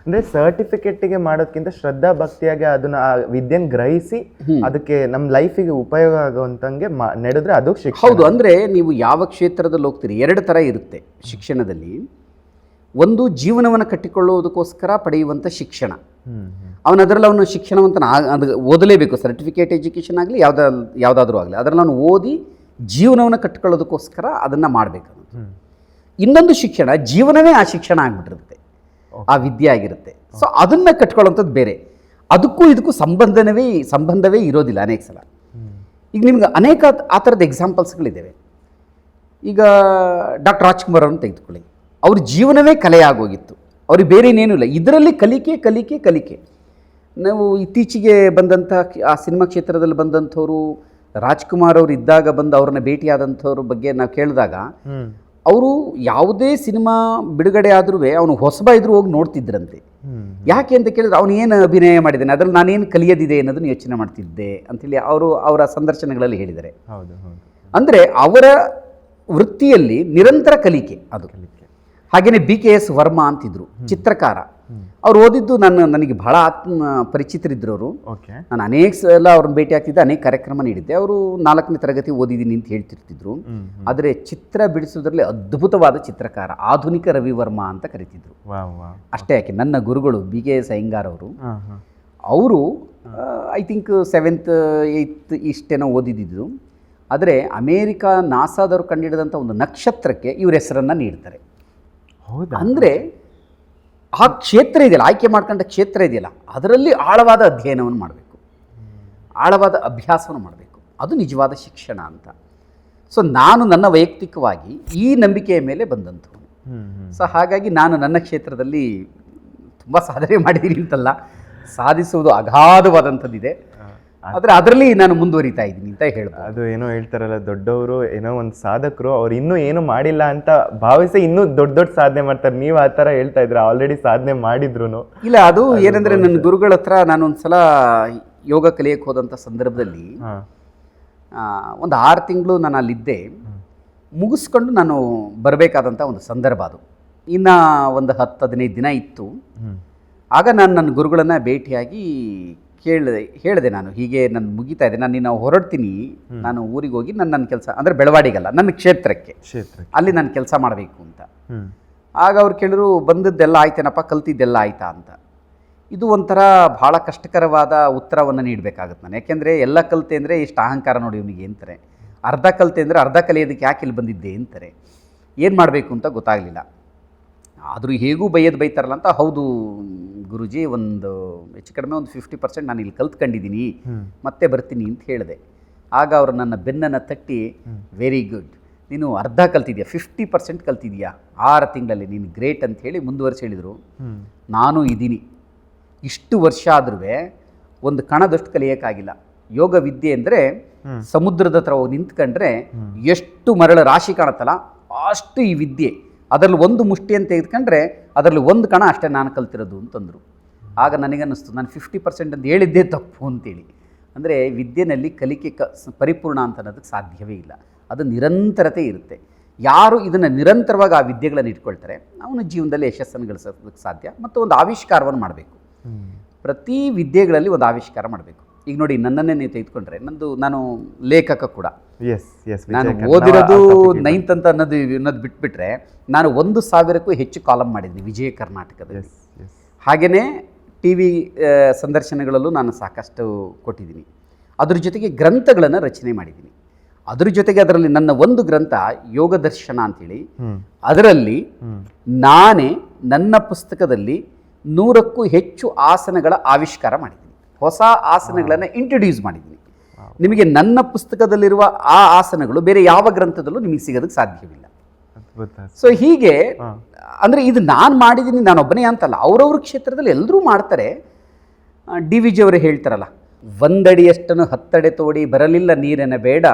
ಅಂದರೆ ಸರ್ಟಿಫಿಕೇಟಿಗೆ ಮಾಡೋದಕ್ಕಿಂತ ಶ್ರದ್ಧಾ ಭಕ್ತಿಯಾಗಿ ಅದನ್ನ ಆ ವಿದ್ಯೆನ ಗ್ರಹಿಸಿ ಅದಕ್ಕೆ ನಮ್ಮ ಲೈಫಿಗೆ ಉಪಯೋಗ ಆಗುವಂತಂಗೆ ನಡೆದ್ರೆ ಅದು ಶಿಕ್ಷಣ. ಹೌದು. ಅಂದರೆ ನೀವು ಯಾವ ಕ್ಷೇತ್ರದಲ್ಲಿ ಹೋಗ್ತೀರಿ, 2 ಥರ ಇರುತ್ತೆ ಶಿಕ್ಷಣದಲ್ಲಿ. ಒಂದು ಜೀವನವನ್ನು ಕಟ್ಟಿಕೊಳ್ಳುವುದಕ್ಕೋಸ್ಕರ ಪಡೆಯುವಂಥ ಶಿಕ್ಷಣ. ಅದರಲ್ಲಿ ಅವನು ಶಿಕ್ಷಣವಂತನ ಅದು ಓದಲೇಬೇಕು. ಸರ್ಟಿಫಿಕೇಟ್ ಎಜುಕೇಷನ್ ಆಗಲಿ ಯಾವುದಾದ್ರೂ ಆಗಲಿ, ಅದರಲ್ಲಿ ಅವನು ಓದಿ ಜೀವನವನ್ನು ಕಟ್ಟಿಕೊಳ್ಳೋದಕ್ಕೋಸ್ಕರ ಅದನ್ನು ಮಾಡಬೇಕು. ಇನ್ನೊಂದು ಶಿಕ್ಷಣ, ಜೀವನವೇ ಆ ಶಿಕ್ಷಣ ಆಗಿಬಿಟ್ಟಿರುತ್ತೆ, ಆ ವಿದ್ಯೆ ಆಗಿರುತ್ತೆ. ಸೊ ಅದನ್ನು ಕಟ್ಕೊಳ್ಳೋಂಥದ್ದು ಬೇರೆ. ಅದಕ್ಕೂ ಇದಕ್ಕೂ ಸಂಬಂಧವೇ ಇರೋದಿಲ್ಲ ಅನೇಕ ಸಲ. ಈಗ ನಿಮ್ಗೆ ಅನೇಕ ಆ ಥರದ ಎಕ್ಸಾಂಪಲ್ಸ್ಗಳಿದ್ದಾವೆ. ಈಗ ಡಾಕ್ಟರ್ ರಾಜ್ಕುಮಾರ್ ಅವ್ರನ್ನ ತೆಗೆದುಕೊಳ್ಳಿ. ಅವ್ರ ಜೀವನವೇ ಕಲೆಯಾಗೋಗಿತ್ತು, ಅವ್ರಿಗೆ ಬೇರೆ ಇನ್ನೇನೂ ಇಲ್ಲ. ಇದರಲ್ಲಿ ಕಲಿಕೆ. ನಾವು ಇತ್ತೀಚೆಗೆ ಬಂದಂಥ ಆ ಸಿನಿಮಾ ಕ್ಷೇತ್ರದಲ್ಲಿ ಬಂದಂಥವ್ರು, ರಾಜ್ಕುಮಾರ್ ಅವರು ಇದ್ದಾಗ ಬಂದು ಅವ್ರನ್ನ ಭೇಟಿಯಾದಂಥವ್ರ ಬಗ್ಗೆ ನಾವು ಕೇಳಿದಾಗ, ಅವರು ಯಾವುದೇ ಸಿನಿಮಾ ಬಿಡುಗಡೆ ಆದ್ರೂ ಅವನು ಹೊಸಬ ಇದ್ರೂ ಹೋಗಿ ನೋಡ್ತಿದ್ರಂತೆ. ಯಾಕೆ ಅಂತ ಕೇಳಿದ್ರೆ, ಅವನು ಏನು ಅಭಿನಯ ಮಾಡಿದ್ದಾನೆ, ಅದರಲ್ಲಿ ನಾನೇನು ಕಲಿಯೋದಿದೆ ಅನ್ನೋದನ್ನು ಯೋಚನೆ ಮಾಡ್ತಿದ್ದೆ ಅಂತೇಳಿ ಅವರ ಸಂದರ್ಶನಗಳಲ್ಲಿ ಹೇಳಿದ್ದಾರೆ. ಅಂದರೆ ಅವರ ವೃತ್ತಿಯಲ್ಲಿ ನಿರಂತರ ಕಲಿಕೆ ಅದು. ಹಾಗೆಯೇ BKS ವರ್ಮಾ ಅಂತಿದ್ರು, ಚಿತ್ರಕಾರ. ಅವ್ರು ಓದಿದ್ದು ನನಗೆ ಬಹಳ ಪರಿಚಿತರಿದ್ದರು ಅವರು. ನಾನು ಅನೇಕ ಸಲ ಅವ್ರನ್ನ ಭೇಟಿ ಆಗ್ತಿದ್ದೆ, ಅನೇಕ ಕಾರ್ಯಕ್ರಮ ನೀಡಿದ್ದೆ. ಅವರು 4ನೇ ತರಗತಿ ಓದಿದ್ದೀನಿ ಅಂತ ಹೇಳ್ತಿರ್ತಿದ್ರು. ಆದರೆ ಚಿತ್ರ ಬಿಡಿಸೋದ್ರಲ್ಲಿ ಅದ್ಭುತವಾದ ಚಿತ್ರಕಾರ, ಆಧುನಿಕ ರವಿವರ್ಮ ಅಂತ ಕರಿತಿದ್ರು. ಅಷ್ಟೇ ಯಾಕೆ, ನನ್ನ ಗುರುಗಳು BKS ಅಯ್ಯಂಗಾರ್ ಅವರು ಐ ಥಿಂಕ್ 7th 8th ಇಷ್ಟೇನೋ ಓದಿದ್ದು. ಆದರೆ ಅಮೇರಿಕಾ ನಾಸಾದವರು ಕಂಡುಹಿಡಿದಂಥ ಒಂದು ನಕ್ಷತ್ರಕ್ಕೆ ಇವ್ರ ಹೆಸರನ್ನು ನೀಡ್ತಾರೆ. ಅಂದರೆ ಆ ಕ್ಷೇತ್ರ ಇದೆಯಲ್ಲ, ಆಯ್ಕೆ ಮಾಡ್ಕೊಂಡ ಕ್ಷೇತ್ರ ಇದೆಯಲ್ಲ, ಅದರಲ್ಲಿ ಆಳವಾದ ಅಧ್ಯಯನವನ್ನು ಮಾಡಬೇಕು, ಆಳವಾದ ಅಭ್ಯಾಸವನ್ನು ಮಾಡಬೇಕು. ಅದು ನಿಜವಾದ ಶಿಕ್ಷಣ ಅಂತ. ಸೊ ನಾನು ನನ್ನ ವೈಯಕ್ತಿಕವಾಗಿ ಈ ನಂಬಿಕೆಯ ಮೇಲೆ ಬಂದಂಥವನು. ಸೊ ಹಾಗಾಗಿ ನಾನು ನನ್ನ ಕ್ಷೇತ್ರದಲ್ಲಿ ತುಂಬ ಸಾಧನೆ ಮಾಡಿದ್ದೀನಿ ಅಂತಲ್ಲ, ಸಾಧಿಸುವುದು ಅಗಾಧವಾದಂಥದ್ದಿದೆ. ಆದರೆ ಅದರಲ್ಲಿ ನಾನು ಮುಂದುವರಿತಾ ಇದ್ದೀನಿ ಅಂತ ಹೇಳ್ಬೋದು. ಅದು ಏನೋ ಹೇಳ್ತಾರಲ್ಲ, ದೊಡ್ಡವರು ಏನೋ ಒಂದು ಸಾಧಕರು ಅವ್ರು ಇನ್ನೂ ಏನು ಮಾಡಿಲ್ಲ ಅಂತ ಭಾವಿಸಿ ಇನ್ನೂ ದೊಡ್ಡ ಸಾಧನೆ ಮಾಡ್ತಾರೆ. ನೀವು ಆ ಥರ ಹೇಳ್ತಾ ಇದ್ರೆ ಆಲ್ರೆಡಿ ಸಾಧನೆ ಮಾಡಿದ್ರು. ಇಲ್ಲ, ಅದು ಏನಂದರೆ ನನ್ನ ಗುರುಗಳ ಹತ್ರ ನಾನು ಒಂದ್ಸಲ ಯೋಗ ಕಲಿಯಕ್ಕೆ ಹೋದಂಥ ಸಂದರ್ಭದಲ್ಲಿ ಒಂದು 6 ತಿಂಗಳು ನಾನು ಅಲ್ಲಿದ್ದೆ. ಮುಗಿಸ್ಕೊಂಡು ನಾನು ಬರಬೇಕಾದಂಥ ಒಂದು ಸಂದರ್ಭ ಅದು. ಇನ್ನು ಒಂದು 10-15 ದಿನ ಇತ್ತು. ಆಗ ನಾನು ನನ್ನ ಗುರುಗಳನ್ನು ಭೇಟಿಯಾಗಿ ಹೇಳಿದೆ ನಾನು ಹೀಗೆ ನಾನು ಮುಗಿತಾ ಇದೆ, ನಾನು ಇನ್ನು ಹೊರಡ್ತೀನಿ, ನಾನು ಊರಿಗೆ ಹೋಗಿ ನನ್ನ ಕೆಲಸ ಅಂದರೆ ಬೆಳವಾಡಿಗಲ್ಲ, ನನ್ನ ಕ್ಷೇತ್ರಕ್ಕೆ ಅಲ್ಲಿ ನಾನು ಕೆಲಸ ಮಾಡಬೇಕು ಅಂತ. ಆಗ ಅವ್ರು ಕೇಳಿದ್ರು, ಬಂದದ್ದೆಲ್ಲ ಆಯ್ತೇನಪ್ಪ, ಕಲ್ತಿದ್ದೆಲ್ಲ ಆಯ್ತಾ ಅಂತ. ಇದು ಒಂಥರ ಭಾಳ ಕಷ್ಟಕರವಾದ ಉತ್ತರವನ್ನು ನೀಡಬೇಕಾಗುತ್ತೆ ನಾನು. ಯಾಕೆಂದರೆ ಎಲ್ಲ ಕಲಿತೆ ಅಂದರೆ ಎಷ್ಟು ಅಹಂಕಾರ ನೋಡಿ ಇವನಿಗೆ ಅಂತಾರೆ, ಅರ್ಧ ಕಲಿತೆ ಅಂದರೆ ಅರ್ಧ ಕಲಿಯೋದಕ್ಕೆ ಯಾಕೆ ಇಲ್ಲಿ ಬಂದಿದ್ದೆ ಅಂತಾರೆ. ಏನು ಮಾಡಬೇಕು ಅಂತ ಗೊತ್ತಾಗಲಿಲ್ಲ. ಆದರೂ ಹೇಗೂ ಬೈತಾರಲ್ಲ ಅಂತ, ಹೌದು ಗುರುಜಿ, ಒಂದು ಹೆಚ್ಚು ಕಡಿಮೆ ಒಂದು 50% ನಾನು ಇಲ್ಲಿ ಕಲ್ತ್ಕೊಂಡಿದ್ದೀನಿ, ಮತ್ತೆ ಬರ್ತೀನಿ ಅಂತ ಹೇಳಿದೆ. ಆಗ ಅವರು ನನ್ನ ಬೆನ್ನನ್ನು ತಟ್ಟಿ, ವೆರಿ ಗುಡ್, ನೀನು ಅರ್ಧ ಕಲ್ತಿದ್ಯಾ, 50% ಕಲ್ತಿದ್ಯಾ 6 ತಿಂಗಳಲ್ಲಿ, ನೀನು ಗ್ರೇಟ್ ಅಂತ ಹೇಳಿ ಮುಂದುವರಿಸಿ ಹೇಳಿದರು. ನಾನು ಇದ್ದೀನಿ, ಇಷ್ಟು ವರ್ಷ ಆದ್ರೂ ಒಂದು ಕಣದಷ್ಟು ಕಲಿಯೋಕ್ಕಾಗಿಲ್ಲ. ಯೋಗ ವಿದ್ಯೆ ಅಂದರೆ ಸಮುದ್ರದ ಹತ್ರ ಹೋಗಿ ನಿಂತ್ಕೊಂಡ್ರೆ ಎಷ್ಟು ಮರಳ ರಾಶಿ ಕಾಣುತ್ತಲ್ಲ ಅಷ್ಟು ಈ ವಿದ್ಯೆ. ಅದರಲ್ಲಿ ಒಂದು ಮುಷ್ಟಿ ಅಂತ ತೆಗೆದುಕೊಂಡ್ರೆ ಅದರಲ್ಲಿ ಒಂದು ಕಣ ಅಷ್ಟೇ ನಾನು ಕಲ್ತಿರೋದು ಅಂತಂದರು. ಆಗ ನನಗನ್ನಿಸ್ತು, ನಾನು 50% ಅಂತ ಹೇಳಿದ್ದೇ ತಪ್ಪು ಅಂತೇಳಿ. ಅಂದರೆ ವಿದ್ಯೆಯಲ್ಲಿ ಕಲಿಕೆ ಪರಿಪೂರ್ಣ ಅಂತ ಅನ್ನೋದಕ್ಕೆ ಸಾಧ್ಯವೇ ಇಲ್ಲ. ಅದು ನಿರಂತರತೆ ಇರುತ್ತೆ. ಯಾರು ಇದನ್ನು ನಿರಂತರವಾಗಿ ಆ ವಿದ್ಯೆಗಳನ್ನು ಇಟ್ಕೊಳ್ತಾರೆ ಅವನು ಜೀವನದಲ್ಲಿ ಯಶಸ್ಸನ್ನು ಗಳಿಸೋದಕ್ಕೆ ಸಾಧ್ಯ. ಮತ್ತು ಒಂದು ಆವಿಷ್ಕಾರವನ್ನು ಮಾಡಬೇಕು. ಪ್ರತಿ ವಿದ್ಯೆಗಳಲ್ಲಿ ಒಂದು ಆವಿಷ್ಕಾರ ಮಾಡಬೇಕು. ಈಗ ನೋಡಿ, ನನ್ನನ್ನೇ ನೀವು ತೆಗೆದುಕೊಂಡ್ರೆ ನಾನು ಲೇಖಕ ಕೂಡ. ನಾನು ಓದಿರೋದು 9th ಅಂತ ಅನ್ನೋದು ಬಿಟ್ಬಿಟ್ರೆ ನಾನು 1,000ಕ್ಕೂ ಹೆಚ್ಚು ಕಾಲಮ್ ಮಾಡಿದ್ದೀನಿ ವಿಜಯ ಕರ್ನಾಟಕದಲ್ಲಿ. ಹಾಗೆಯೇ ಟಿ ವಿ ಸಂದರ್ಶನಗಳಲ್ಲೂ ನಾನು ಸಾಕಷ್ಟು ಕೊಟ್ಟಿದ್ದೀನಿ. ಅದ್ರ ಜೊತೆಗೆ ಗ್ರಂಥಗಳನ್ನು ರಚನೆ ಮಾಡಿದ್ದೀನಿ. ಅದ್ರ ಜೊತೆಗೆ ಅದರಲ್ಲಿ ನನ್ನ ಒಂದು ಗ್ರಂಥ ಯೋಗ ದರ್ಶನ ಅಂತೇಳಿ, ಅದರಲ್ಲಿ ನಾನೇ ನನ್ನ ಪುಸ್ತಕದಲ್ಲಿ 100ಕ್ಕೂ ಹೆಚ್ಚು ಆಸನಗಳ ಆವಿಷ್ಕಾರ ಮಾಡಿದ್ದೀನಿ. ಹೊಸ ಆಸನಗಳನ್ನು ಇಂಟ್ರೊಡ್ಯೂಸ್ ಮಾಡಿದ್ದೀನಿ. ನಿಮಗೆ ನನ್ನ ಪುಸ್ತಕದಲ್ಲಿರುವ ಆ ಆಸನಗಳು ಬೇರೆ ಯಾವ ಗ್ರಂಥದಲ್ಲೂ ನಿಮಗೆ ಸಿಗೋದಕ್ಕೆ ಸಾಧ್ಯವಿಲ್ಲ. ಸೊ ಹೀಗೆ ಅಂದರೆ ಇದು ನಾನು ಮಾಡಿದ್ದೀನಿ, ನಾನೊಬ್ಬನೇ ಅಂತಲ್ಲ, ಅವ್ರವ್ರ ಕ್ಷೇತ್ರದಲ್ಲಿ ಎಲ್ಲರೂ ಮಾಡ್ತಾರೆ. DVG ಅವರು ಹೇಳ್ತಾರಲ್ಲ, 1 ಅಡಿಯಷ್ಟನ್ನು 10 ಅಡೆ ತೋಡಿ ಬರಲಿಲ್ಲ ನೀರಿನ ಬೇಡ,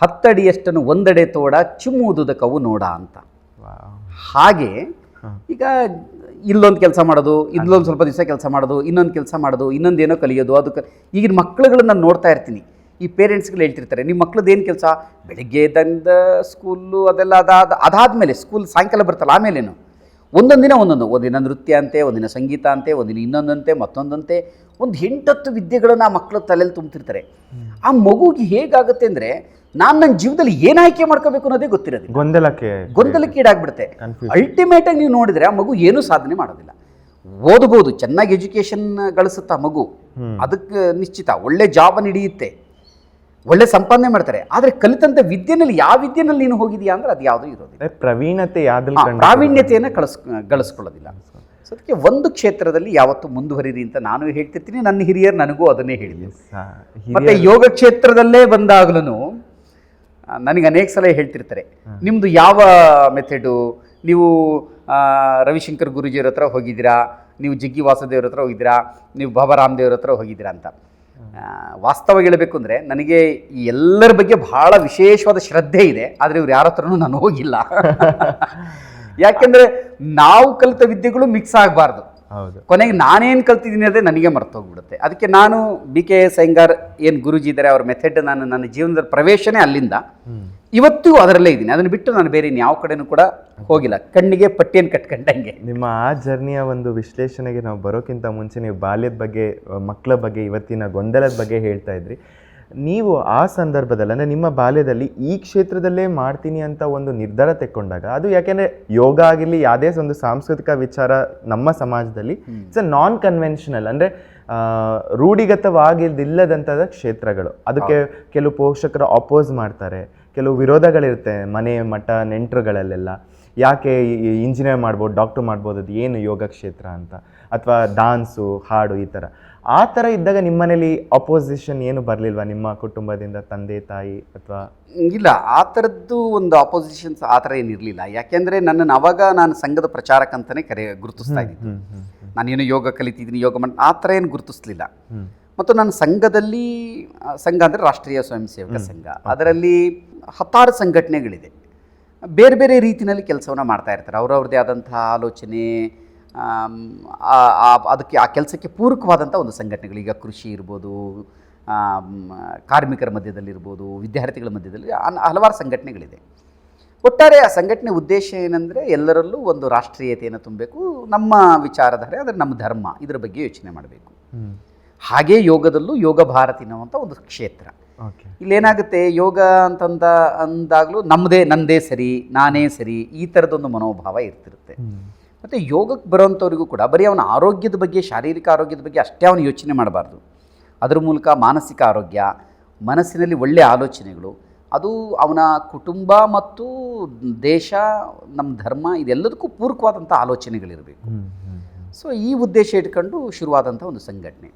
10 ಅಡಿಯಷ್ಟನ್ನು 1 ಅಡೆ ತೋಡ ಚಿಮ್ಮುವುದುದಕ್ಕವು ನೋಡ ಅಂತ. ಹಾಗೆ ಈಗ ಇಲ್ಲೊಂದು ಕೆಲಸ ಮಾಡೋದು, ಇಲ್ಲೊಂದು ಸ್ವಲ್ಪ ದಿವಸ ಕೆಲಸ ಮಾಡೋದು, ಇನ್ನೊಂದು ಕೆಲಸ ಮಾಡೋದು, ಇನ್ನೊಂದೇನೋ ಕಲಿಯೋದು. ಅದಕ್ಕೆ ಈಗಿನ ಮಕ್ಕಳುಗಳನ್ನ ನಾನು ನೋಡ್ತಾ ಇರ್ತೀನಿ. ಈ ಪೇರೆಂಟ್ಸ್ಗಳು ಹೇಳ್ತಿರ್ತಾರೆ, ನಿಮ್ಮ ಮಕ್ಳದ್ದು ಏನು ಕೆಲಸ, ಬೆಳಗ್ಗೆ ಎದ್ದಂದ ಸ್ಕೂಲು ಅದೆಲ್ಲ ಅದಾದಮೇಲೆ ಸ್ಕೂಲ್ ಸಾಯಂಕಾಲ ಬರ್ತಲ್ಲ, ಆಮೇಲೇನು ಒಂದೊಂದಿನ ಒಂದಿನ ನೃತ್ಯ ಅಂತೆ, ಒಂದಿನ ಸಂಗೀತ ಅಂತೆ, ಒಂದಿನ ಇನ್ನೊಂದಂತೆ, ಮತ್ತೊಂದಂತೆ, ಒಂದು 8-10 ವಿದ್ಯೆಗಳನ್ನು ಆ ಮಕ್ಕಳು ತಲೆಯಲ್ಲಿ ತುಂಬ್ತಿರ್ತಾರೆ. ಆ ಮಗುಗೆ ಹೇಗಾಗುತ್ತೆ ಅಂದರೆ, ನಾನು ನನ್ನ ಜೀವನದಲ್ಲಿ ಏನು ಆಯ್ಕೆ ಮಾಡ್ಕೋಬೇಕು ಅನ್ನೋದೇ ಗೊತ್ತಿರೋದು, ಗೊಂದಲಕ್ಕೆ ಈಡಾಗ್ಬಿಡುತ್ತೆ. ಅಲ್ಟಿಮೇಟಾಗಿ ನೀವು ನೋಡಿದರೆ ಆ ಮಗು ಏನೂ ಸಾಧನೆ ಮಾಡೋದಿಲ್ಲ. ಓದ್ಬೋದು, ಚೆನ್ನಾಗಿ ಎಜುಕೇಷನ್ ಗಳಿಸುತ್ತಾ ಮಗು, ಅದಕ್ಕೆ ನಿಶ್ಚಿತ ಒಳ್ಳೆ ಜಾಬನ್ನು ಹಿಡಿಯುತ್ತೆ, ಒಳ್ಳೆ ಸಂಪಾದನೆ ಮಾಡ್ತಾರೆ. ಆದರೆ ಕಲಿತಂಥ ವಿದ್ಯೆನಲ್ಲಿ ಯಾವ ವಿದ್ಯೆನಲ್ಲಿ ನೀನು ಹೋಗಿದೆಯಾ ಅಂದರೆ ಅದು ಯಾವುದೂ ಇರೋದಿಲ್ಲ, ಪ್ರಾವೀಣ್ಯತೆಯನ್ನು ಗಳಿಸ್ಕೊಳ್ಳೋದಿಲ್ಲ. ಸೊ ಅದಕ್ಕೆ ಒಂದು ಕ್ಷೇತ್ರದಲ್ಲಿ ಯಾವತ್ತೂ ಮುಂದುವರಿರಿ ಅಂತ ನಾನು ಹೇಳ್ತಿರ್ತೀನಿ. ನನ್ನ ಹಿರಿಯರು ನನಗೂ ಅದನ್ನೇ ಹೇಳಿದ್ರು. ಮತ್ತು ಯೋಗ ಕ್ಷೇತ್ರದಲ್ಲೇ ಬಂದಾಗಲೂ ನನಗೆ ಅನೇಕ ಸಲ ಹೇಳ್ತಿರ್ತಾರೆ, ನಿಮ್ಮದು ಯಾವ ಮೆಥಡು, ನೀವು ರವಿಶಂಕರ್ ಗುರೂಜಿಯವ್ರ ಹತ್ರ ಹೋಗಿದ್ದೀರಾ, ನೀವು ಜಗ್ಗಿ ವಾಸುದೇವ್ರ ಹತ್ರ ಹೋಗಿದ್ದೀರಾ, ನೀವು ಬಾಬಾ ರಾಮದೇವ್ರ ಹತ್ರ ಹೋಗಿದ್ದೀರಾ ಅಂತ. ವಾಸ್ತವವಾಗಿ ಹೇಳಬೇಕು ಅಂದರೆ ನನಗೆ ಈ ಎಲ್ಲರ ಬಗ್ಗೆ ಭಾಳ ವಿಶೇಷವಾದ ಶ್ರದ್ಧೆ ಇದೆ, ಆದರೆ ಇವ್ರು ಯಾರ ಹತ್ರನೂ ನಾನು ಹೋಗಿಲ್ಲ. ಯಾಕೆಂದರೆ ನಾವು ಕಲಿತ ವಿದ್ಯೆಗಳು ಮಿಕ್ಸ್ ಆಗಬಾರ್ದು. ಕೊನೆಗೆ ನಾನೇನು ಕಲ್ತಿದ್ದೀನಿ ಅದೇ ನನಗೆ ಮರ್ತೋಗ್ಬಿಡುತ್ತೆ. ಅದಕ್ಕೆ ನಾನು BKS ಅಯ್ಯಂಗಾರ್ ಏನು ಗುರುಜಿ ಇದ್ದಾರೆ, ಅವ್ರ ಮೆಥಡ್ ನಾನು ನನ್ನ ಜೀವನದ ಪ್ರವೇಶನೇ ಅಲ್ಲಿಂದ ಇವತ್ತಿಗೂ ಅದರಲ್ಲೇ ಇದ್ದೀನಿ. ಅದನ್ನು ಬಿಟ್ಟು ನಾನು ಬೇರೆ ಯಾವ ಕಡೆನೂ ಕೂಡ ಹೋಗಿಲ್ಲ, ಕಣ್ಣಿಗೆ ಪಟ್ಟಿಯನ್ನು ಕಟ್ಕೊಂಡಂಗೆ. ನಿಮ್ಮ ಆ ಜರ್ನಿಯ ಒಂದು ವಿಶ್ಲೇಷಣೆಗೆ ನಾವು ಬರೋಕ್ಕಿಂತ ಮುಂಚೆ ನೀವು ಬಾಲ್ಯದ ಬಗ್ಗೆ, ಮಕ್ಕಳ ಬಗ್ಗೆ, ಇವತ್ತಿನ ಗೊಂದಲದ ಬಗ್ಗೆ ಹೇಳ್ತಾ ಇದ್ರಿ. ನೀವು ಆ ಸಂದರ್ಭದಲ್ಲಿ ಅಂದರೆ ನಿಮ್ಮ ಬಾಲ್ಯದಲ್ಲಿ ಈ ಕ್ಷೇತ್ರದಲ್ಲೇ ಮಾಡ್ತೀನಿ ಅಂತ ಒಂದು ನಿರ್ಧಾರ ತೆಕ್ಕೊಂಡಾಗ, ಅದು ಯಾಕೆಂದರೆ ಯೋಗ ಆಗಿರಲಿ ಯಾವುದೇ ಒಂದು ಸಾಂಸ್ಕೃತಿಕ ವಿಚಾರ ನಮ್ಮ ಸಮಾಜದಲ್ಲಿ ಇಟ್ಸ್ ಅ ನಾನ್ ಕನ್ವೆನ್ಷನಲ್, ಅಂದರೆ ರೂಢಿಗತವಾಗಿಲ್ಲದಂಥದ ಕ್ಷೇತ್ರಗಳು. ಅದಕ್ಕೆ ಕೆಲವು ಪೋಷಕರು ಅಪೋಸ್ ಮಾಡ್ತಾರೆ, ಕೆಲವು ವಿರೋಧಗಳಿರುತ್ತೆ ಮನೆ ಮಠ ನೆಂಟರುಗಳಲ್ಲೆಲ್ಲ. ಯಾಕೆ ಇಂಜಿನಿಯರ್ ಮಾಡ್ಬೋದು, ಡಾಕ್ಟ್ರು ಮಾಡ್ಬೋದು, ಅದು ಏನು ಯೋಗ ಕ್ಷೇತ್ರ ಅಂತ, ಅಥವಾ ಡಾನ್ಸು ಹಾಡು ಈ ಥರ. ಆ ಥರ ಇದ್ದಾಗ ನಿಮ್ಮ ಮನೇಲಿ ಅಪೋಸಿಷನ್ ಏನು ಬರಲಿಲ್ವಾ ನಿಮ್ಮ ಕುಟುಂಬದಿಂದ, ತಂದೆ ತಾಯಿ ಅಥವಾ? ಇಲ್ಲ, ಆ ಥರದ್ದು ಒಂದು ಅಪೋಸಿಷನ್ಸ್ ಆ ಥರ ಏನಿರಲಿಲ್ಲ. ಯಾಕೆಂದರೆ ನನ್ನನ್ನು ಅವಾಗ ನಾನು ಸಂಘದ ಪ್ರಚಾರಕ ಅಂತಲೇ ಗುರುತಿಸ್ತಾ ಇದ್ದೀನಿ. ನಾನೇನು ಯೋಗ ಕಲಿತಿದ್ದೀನಿ, ಯೋಗ ಮಾಡಿ ಆ ಥರ ಏನು ಗುರುತಿಸ್ಲಿಲ್ಲ. ಮತ್ತು ನನ್ನ ಸಂಘದಲ್ಲಿ, ಸಂಘ ಅಂದರೆ ರಾಷ್ಟ್ರೀಯ ಸ್ವಯಂ ಸೇವಕ ಸಂಘ, ಅದರಲ್ಲಿ 10 ಸಂಘಟನೆಗಳಿದೆ. ಬೇರೆ ಬೇರೆ ರೀತಿಯಲ್ಲಿ ಕೆಲಸವನ್ನು ಮಾಡ್ತಾ ಇರ್ತಾರೆ. ಅವ್ರವ್ರದ್ದೇ ಆದಂತಹ ಆಲೋಚನೆ, ಅದಕ್ಕೆ ಆ ಕೆಲಸಕ್ಕೆ ಪೂರಕವಾದಂಥ ಒಂದು ಸಂಘಟನೆಗಳು. ಈಗ ಕೃಷಿ ಇರ್ಬೋದು, ಕಾರ್ಮಿಕರ ಮಧ್ಯದಲ್ಲಿರ್ಬೋದು, ವಿದ್ಯಾರ್ಥಿಗಳ ಮಧ್ಯದಲ್ಲಿ ಹಲವಾರು ಸಂಘಟನೆಗಳಿದೆ. ಒಟ್ಟಾರೆ ಆ ಸಂಘಟನೆ ಉದ್ದೇಶ ಏನಂದರೆ ಎಲ್ಲರಲ್ಲೂ ಒಂದು ರಾಷ್ಟ್ರೀಯತೆಯನ್ನು ತುಂಬಬೇಕು, ನಮ್ಮ ವಿಚಾರಧಾರೆ ಅಂದರೆ ನಮ್ಮ ಧರ್ಮ ಇದರ ಬಗ್ಗೆ ಯೋಚನೆ ಮಾಡಬೇಕು. ಹಾಗೇ ಯೋಗದಲ್ಲೂ ಯೋಗ ಭಾರತಿ ಅನ್ನುವಂಥ ಒಂದು ಕ್ಷೇತ್ರ. ಇಲ್ಲೇನಾಗುತ್ತೆ, ಯೋಗ ಅಂದಾಗಲೂ ನನ್ನದೇ ಸರಿ, ನಾನೇ ಸರಿ, ಈ ಥರದೊಂದು ಮನೋಭಾವ ಇರ್ತಿರುತ್ತೆ. ಮತ್ತು ಯೋಗಕ್ಕೆ ಬರೋವಂಥವ್ರಿಗೂ ಕೂಡ ಬರೀ ಅವನ ಆರೋಗ್ಯದ ಬಗ್ಗೆ, ಶಾರೀರಿಕ ಆರೋಗ್ಯದ ಬಗ್ಗೆ ಅಷ್ಟೇ ಅವನು ಯೋಚನೆ ಮಾಡಬಾರ್ದು. ಅದರ ಮೂಲಕ ಮಾನಸಿಕ ಆರೋಗ್ಯ, ಮನಸ್ಸಿನಲ್ಲಿ ಒಳ್ಳೆಯ ಆಲೋಚನೆಗಳು, ಅದು ಅವನ ಕುಟುಂಬ ಮತ್ತು ದೇಶ, ನಮ್ಮ ಧರ್ಮ ಇದೆಲ್ಲದಕ್ಕೂ ಪೂರಕವಾದಂಥ ಆಲೋಚನೆಗಳಿರಬೇಕು. ಸೊ ಈ ಉದ್ದೇಶ ಇಟ್ಕೊಂಡು ಶುರುವಾದಂಥ ಒಂದು ಸಂಘಟನೆ.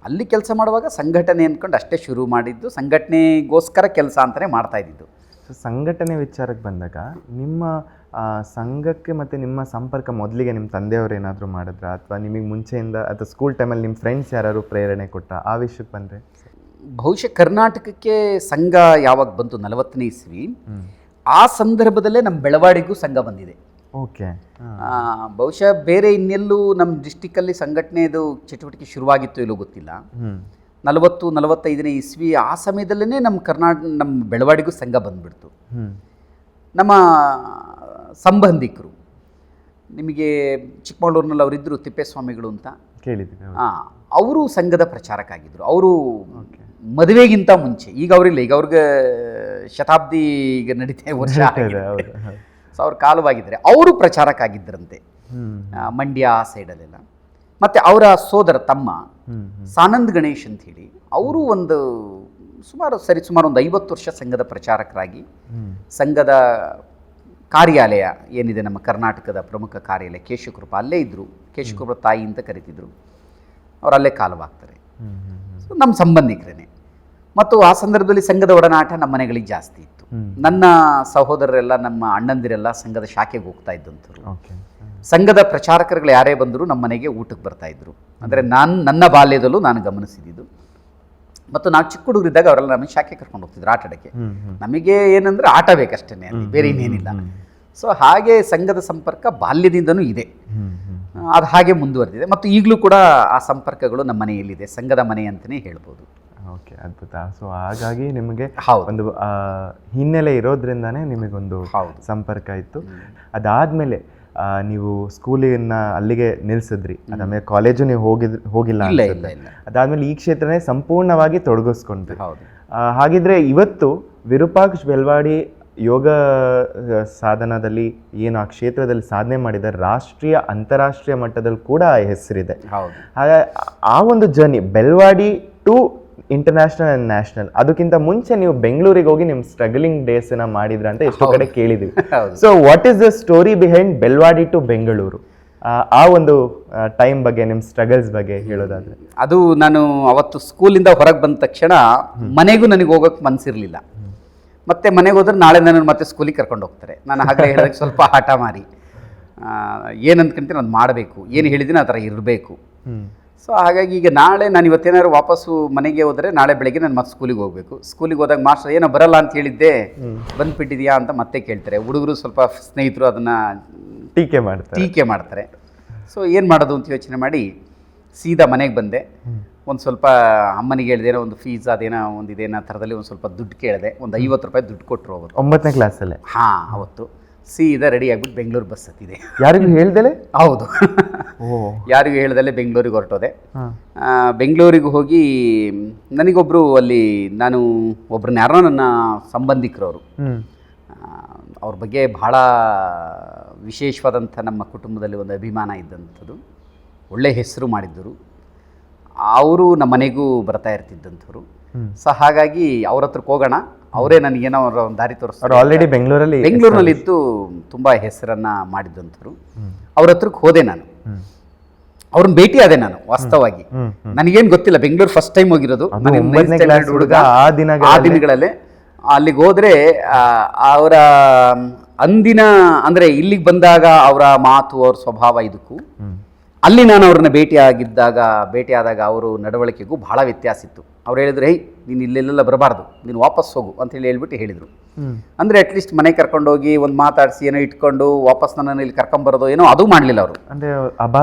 ಅಲ್ಲಿ ಕೆಲಸ ಮಾಡುವಾಗ ಸಂಘಟನೆ ಅಂದ್ಕೊಂಡು ಅಷ್ಟೇ ಶುರು ಮಾಡಿದ್ದು, ಸಂಘಟನೆಗೋಸ್ಕರ ಕೆಲಸ ಅಂತಲೇ ಮಾಡ್ತಾ ಇದ್ದಿದ್ದು. ಸೊ ಸಂಘಟನೆ ವಿಚಾರಕ್ಕೆ ಬಂದಾಗ ನಿಮ್ಮ ಸಂಘಕ್ಕೆ ಮತ್ತು ನಿಮ್ಮ ಸಂಪರ್ಕ ಮೊದಲಿಗೆ ನಿಮ್ಮ ತಂದೆಯವರು ಏನಾದರೂ ಮಾಡಿದ್ರ, ಅಥವಾ ನಿಮಗೆ ಮುಂಚೆಯಿಂದ ಅಥವಾ ಸ್ಕೂಲ್ ಟೈಮಲ್ಲಿ ನಿಮ್ಮ ಫ್ರೆಂಡ್ಸ್ ಯಾರು ಪ್ರೇರಣೆ ಕೊಟ್ಟ, ಆ ವಿಷಯಕ್ಕೆ ಬಂದರೆ? ಬಹುಶಃ ಕರ್ನಾಟಕಕ್ಕೆ ಸಂಘ ಯಾವಾಗ ಬಂತು 40ನೇ ಇಸ್ವಿ, ಆ ಸಂದರ್ಭದಲ್ಲೇ ನಮ್ಮ ಬೆಳವಾಡಿಗೂ ಸಂಘ ಬಂದಿದೆ. ಓಕೆ. ಬಹುಶಃ ಬೇರೆ ಇನ್ನೆಲ್ಲೂ ನಮ್ಮ ಡಿಸ್ಟಿಕ್ಕಲ್ಲಿ ಸಂಘಟನೆದು ಚಟುವಟಿಕೆ ಶುರುವಾಗಿತ್ತು ಇಲ್ಲೋ ಗೊತ್ತಿಲ್ಲ. 40-45ನೇ ಇಸ್ವಿ ಆ ಸಮಯದಲ್ಲೇ ನಮ್ಮ ಬೆಳವಾಡಿಗೂ ಸಂಘ ಬಂದ್ಬಿಡ್ತು. ನಮ್ಮ ಸಂಬಂಧಿಕರು, ನಿಮಗೆ ಚಿಕ್ಕಮಗಳೂರಿನಲ್ಲಿ ಅವರಿದ್ದರು, ತಿಪ್ಪೇಸ್ವಾಮಿಗಳು ಅಂತ ಕೇಳಿದ್ದೀವಿ. ಅವರು ಸಂಘದ ಪ್ರಚಾರಕ್ಕಾಗಿದ್ದರು. ಅವರು ಮದುವೆಗಿಂತ ಮುಂಚೆ, ಈಗ ಅವರಿಲ್ಲ, ಈಗ ಅವ್ರಿಗೆ ಶತಾಬ್ದಿ ಈಗ ನಡೀತಾ ವರ್ಷ ಸೊ ಅವ್ರು ಕಾಲವಾಗಿದ್ದಾರೆ. ಅವರು ಪ್ರಚಾರಕ್ಕಾಗಿದ್ದರಂತೆ ಮಂಡ್ಯ ಆ ಸೈಡಲ್ಲೆಲ್ಲ. ಮತ್ತು ಅವರ ಸೋದರ ತಮ್ಮ ಸಾನಂದ್ ಗಣೇಶ್ ಅಂತ ಹೇಳಿ, ಅವರು ಸುಮಾರು ಒಂದು 50 ವರ್ಷ ಸಂಘದ ಪ್ರಚಾರಕರಾಗಿ, ಸಂಘದ ಕಾರ್ಯಾಲಯ ಏನಿದೆ ನಮ್ಮ ಕರ್ನಾಟಕದ ಪ್ರಮುಖ ಕಾರ್ಯಾಲಯ ಕೇಶವಕೃಪ, ಅಲ್ಲೇ ಇದ್ದರು. ಕೇಶವಕೃಪ ತಾಯಿ ಅಂತ ಕರಿತಿದ್ರು. ಅವ್ರು ಅಲ್ಲೇ ಕಾಲವಾಗ್ತಾರೆ. ಸೊ ನಮ್ಮ ಸಂಬಂಧಿಕರೇನೆ. ಮತ್ತು ಆ ಸಂದರ್ಭದಲ್ಲಿ ಸಂಘದ ಒಡನಾಟ ನಮ್ಮ ಮನೆಗಳಿಗೆ ಜಾಸ್ತಿ ಇತ್ತು. ನನ್ನ ಸಹೋದರರೆಲ್ಲ, ನಮ್ಮ ಅಣ್ಣಂದಿರೆಲ್ಲ ಸಂಘದ ಶಾಖೆಗೆ ಹೋಗ್ತಾ ಇದ್ದಂಥವ್ರು. ಸಂಘದ ಪ್ರಚಾರಕರುಗಳು ಯಾರೇ ಬಂದರೂ ನಮ್ಮ ಮನೆಗೆ ಊಟಕ್ಕೆ ಬರ್ತಾಯಿದ್ರು. ಅಂದರೆ ನನ್ನ ಬಾಲ್ಯದಲ್ಲೂ ನಾನು ಗಮನಿಸಿದ್ದು. ಮತ್ತು ನಾವು ಚಿಕ್ಕ ಹುಡುಗರಿದ್ದಾಗ ಅವರೆಲ್ಲ ನಮಗೆ ಶಾಖೆ ಕರ್ಕೊಂಡು ಹೋಗ್ತಿದ್ರು ಆಟಾಡೋಕ್ಕೆ. ನಮಗೆ ಏನಂದರೆ ಆಟ ಬೇಕಷ್ಟೇ, ಅಲ್ಲಿ ಬೇರೆ ಇನ್ನೇನಿಲ್ಲ. ಸೊ ಹಾಗೆ ಸಂಘದ ಸಂಪರ್ಕ ಬಾಲ್ಯದಿಂದನೂ ಇದೆ, ಅದು ಹಾಗೆ ಮುಂದುವರೆದಿದೆ. ಮತ್ತು ಈಗಲೂ ಕೂಡ ಆ ಸಂಪರ್ಕಗಳು ನಮ್ಮ ಮನೆಯಲ್ಲಿದೆ, ಸಂಘದ ಮನೆ ಅಂತಲೇ ಹೇಳ್ಬೋದು. ಓಕೆ, ಅದ್ಭುತ. ಸೊ ಹಾಗಾಗಿ ನಿಮಗೆ ಒಂದು ಹಿನ್ನೆಲೆ ಇರೋದ್ರಿಂದಾನೇ ನಿಮಗೊಂದು ಸಂಪರ್ಕ ಇತ್ತು. ಅದಾದಮೇಲೆ ನೀವು ಸ್ಕೂಲಿನ ಅಲ್ಲಿಗೆ ನಿಲ್ಲಿಸಿದ್ರಿ, ಅದಾದ್ಮೇಲೆ ಕಾಲೇಜು ನೀವು ಹೋಗಿಲ್ಲ ಅನ್ಸುತ್ತೆ. ಅದಾದ್ಮೇಲೆ ಈ ಕ್ಷೇತ್ರನೇ ಸಂಪೂರ್ಣವಾಗಿ ತೊಡಗಿಸ್ಕೊಂಡ್ರಿ. ಹಾಗಿದ್ರೆ ಇವತ್ತು ವಿರೂಪಾಕ್ಷ ಬೆಳವಾಡಿ ಯೋಗ ಸಾಧನದಲ್ಲಿ ಏನು ಆ ಕ್ಷೇತ್ರದಲ್ಲಿ ಸಾಧನೆ ಮಾಡಿದ್ದಾರೆ, ರಾಷ್ಟ್ರೀಯ ಅಂತಾರಾಷ್ಟ್ರೀಯ ಮಟ್ಟದಲ್ಲಿ ಕೂಡ ಹೆಸರಿದೆ. ಆ ಒಂದು journey Belavadi to international and national, ಅದಕ್ಕಿಂತ ಮುಂಚೆ ನೀವು ಬೆಂಗಳೂರಿಗೆ ಹೋಗಿ ನಿಮ್ಮ ಸ್ಟ್ರಗಲಿಂಗ್ ಡೇಸ್ನ ಮಾಡಿದ್ರ ಅಂತ ಎಷ್ಟೋ ಕಡೆ ಕೇಳಿದ್ವಿ. So what is the story behind Belavadi to Bengaluru? ಆ ಒಂದು ಟೈಮ್ ಬಗ್ಗೆ, ನಿಮ್ಮ ಸ್ಟ್ರಗಲ್ಸ್ ಬಗ್ಗೆ ಹೇಳೋದಾದ್ರೆ. ಅದು ನಾನು ಅವತ್ತು ಸ್ಕೂಲಿಂದ ಹೊರಗೆ ಬಂದ ತಕ್ಷಣ ಮನೆಗೂ ನನಗೆ ಹೋಗೋಕೆ ಮನಸ್ಸಿರಲಿಲ್ಲ. ಮತ್ತೆ ಮನೆಗೆ ಹೋದ್ರೆ ನಾಳೆ ನನ್ನ ಮತ್ತೆ ಸ್ಕೂಲಿಗೆ ಕರ್ಕೊಂಡು ಹೋಗ್ತಾರೆ. ನಾನು ಹಾಗೆ ಹೇಳಿದಾಗ ಸ್ವಲ್ಪ ಹಠ ಮಾರಿ, ಏನು ಅಂದ್ಕೊಂತೀನಿ ಅದು ಮಾಡಬೇಕು, ಏನು ಹೇಳಿದ್ದೀನಿ ಆ ಥರ ಇರಬೇಕು. ಸೊ ಹಾಗಾಗಿ ಈಗ ನಾಳೆ ನಾನು ಇವತ್ತೇನಾದ್ರು ವಾಪಸ್ಸು ಮನೆಗೆ ಹೋದರೆ ನಾಳೆ ಬೆಳಗ್ಗೆ ನಾನು ಮತ್ತೆ ಸ್ಕೂಲಿಗೆ ಹೋಗಬೇಕು. ಸ್ಕೂಲಿಗೆ ಹೋದಾಗ ಮಾಸ್ಟರ್ ಏನೋ ಬರಲ್ಲ ಅಂತ ಹೇಳಿದ್ದೆ, ಬಂದುಬಿಟ್ಟಿದೆಯಾ ಅಂತ ಮತ್ತೆ ಕೇಳ್ತಾರೆ. ಹುಡುಗರು ಸ್ವಲ್ಪ ಸ್ನೇಹಿತರು ಅದನ್ನು ಟೀಕೆ ಮಾಡ್ತಾರೆ. ಸೊ ಏನು ಮಾಡೋದು ಅಂತ ಯೋಚನೆ ಮಾಡಿ ಸೀದಾ ಮನೆಗೆ ಬಂದೆ. ಒಂದು ಸ್ವಲ್ಪ ಅಮ್ಮನಿಗೆ ಹೇಳಿದೇನೋ ಒಂದು ಫೀಸ್ ಅದೇನೋ ಒಂದು ಇದೇನೋ ಥರದಲ್ಲಿ ಒಂದು ಸ್ವಲ್ಪ ದುಡ್ಡು ಕೇಳಿದೆ. ಒಂದು 50 ರೂಪಾಯಿ ದುಡ್ಡು ಕೊಟ್ಟರು ಅವತ್ತು, 9ನೇ ಕ್ಲಾಸಲ್ಲೇ. ಅವತ್ತು ಸೀದಾ ರೆಡಿ ಆಗಿಬಿಟ್ಟು ಬೆಂಗಳೂರು ಬಸ್ ಹತ್ತಿದೆ. ಯಾರಿಗೂ ಹೇಳ್ದಲೆ? ಹೌದು, ಯಾರಿಗೂ ಹೇಳ್ದಲೆ ಬೆಂಗಳೂರಿಗೆ ಹೊರಟೋದೆ. ಬೆಂಗಳೂರಿಗೆ ಹೋಗಿ ನನಗೊಬ್ಬರು ಅಲ್ಲಿ, ನಾನು ಒಬ್ರನ್ನ ಯಾರೋ ನನ್ನ ಸಂಬಂಧಿಕರವರು, ಅವ್ರ ಬಗ್ಗೆ ಭಾಳ ವಿಶೇಷವಾದಂಥ ನಮ್ಮ ಕುಟುಂಬದಲ್ಲಿ ಒಂದು ಅಭಿಮಾನ ಇದ್ದಂಥದ್ದು, ಒಳ್ಳೆ ಹೆಸರು ಮಾಡಿದ್ದರು. ಅವರು ನಮ್ಮ ಮನೆಗೂ ಬರ್ತಾ ಇರ್ತಿದ್ದಂಥವ್ರು. ಸೊ ಹಾಗಾಗಿ ಅವ್ರ ಹತ್ರಕ್ಕೆ ಹೋಗೋಣ, ಅವರೇ ನನಗೇನೋ ಅವರ ಒಂದು ದಾರಿ ತೋರಿಸ್ತಾರೆ. ಆಲ್ರೆಡಿ ಬೆಂಗಳೂರಿನಲ್ಲಿದ್ದು ತುಂಬ ಹೆಸರನ್ನು ಮಾಡಿದ್ದಂಥವ್ರು. ಅವ್ರ ಹತ್ರಕ್ಕೆ ಹೋದೆ ನಾನು, ಅವ್ರನ್ನ ಭೇಟಿ ಆದೆ ನಾನು. ವಾಸ್ತವವಾಗಿ ನನಗೇನು ಗೊತ್ತಿಲ್ಲ, ಬೆಂಗಳೂರು ಫಸ್ಟ್ ಟೈಮ್ ಹೋಗಿರೋದು ಹುಡುಗ. ಆ ದಿನಗಳಲ್ಲೇ ಅಲ್ಲಿಗೆ ಹೋದರೆ ಅವರ ಅಂದಿನ ಅಂದರೆ ಇಲ್ಲಿಗೆ ಬಂದಾಗ ಅವರ ಮಾತು, ಅವ್ರ ಸ್ವಭಾವ ಇದಕ್ಕೂ ಅಲ್ಲಿ ನಾನು ಅವ್ರನ್ನ ಭೇಟಿಯಾದಾಗ ಅವರು ನಡವಳಿಕೆಗೂ ಭಾಳ ವ್ಯತ್ಯಾಸ ಇತ್ತು. ಅವ್ರು ಹೇಳಿದ್ರು, ಹೇ ನೀನು ಇಲ್ಲೆಲ್ಲ ಬರಬಾರ್ದು, ನೀನು ವಾಪಸ್ ಹೋಗು ಅಂತೇಳಿ ಹೇಳ್ಬಿಟ್ಟು ಹೇಳಿದರು. ಅಂದರೆ ಅಟ್ಲೀಸ್ಟ್ ಮನೆ ಕರ್ಕೊಂಡೋಗಿ ಒಂದು ಮಾತಾಡಿಸಿ ಏನೋ ಇಟ್ಕೊಂಡು ವಾಪಸ್ ನನ್ನನ್ನು ಇಲ್ಲಿ ಕರ್ಕೊಂಬರೋದು ಏನೋ ಅದು ಮಾಡಲಿಲ್ಲ ಅವರು. ಅಂದರೆ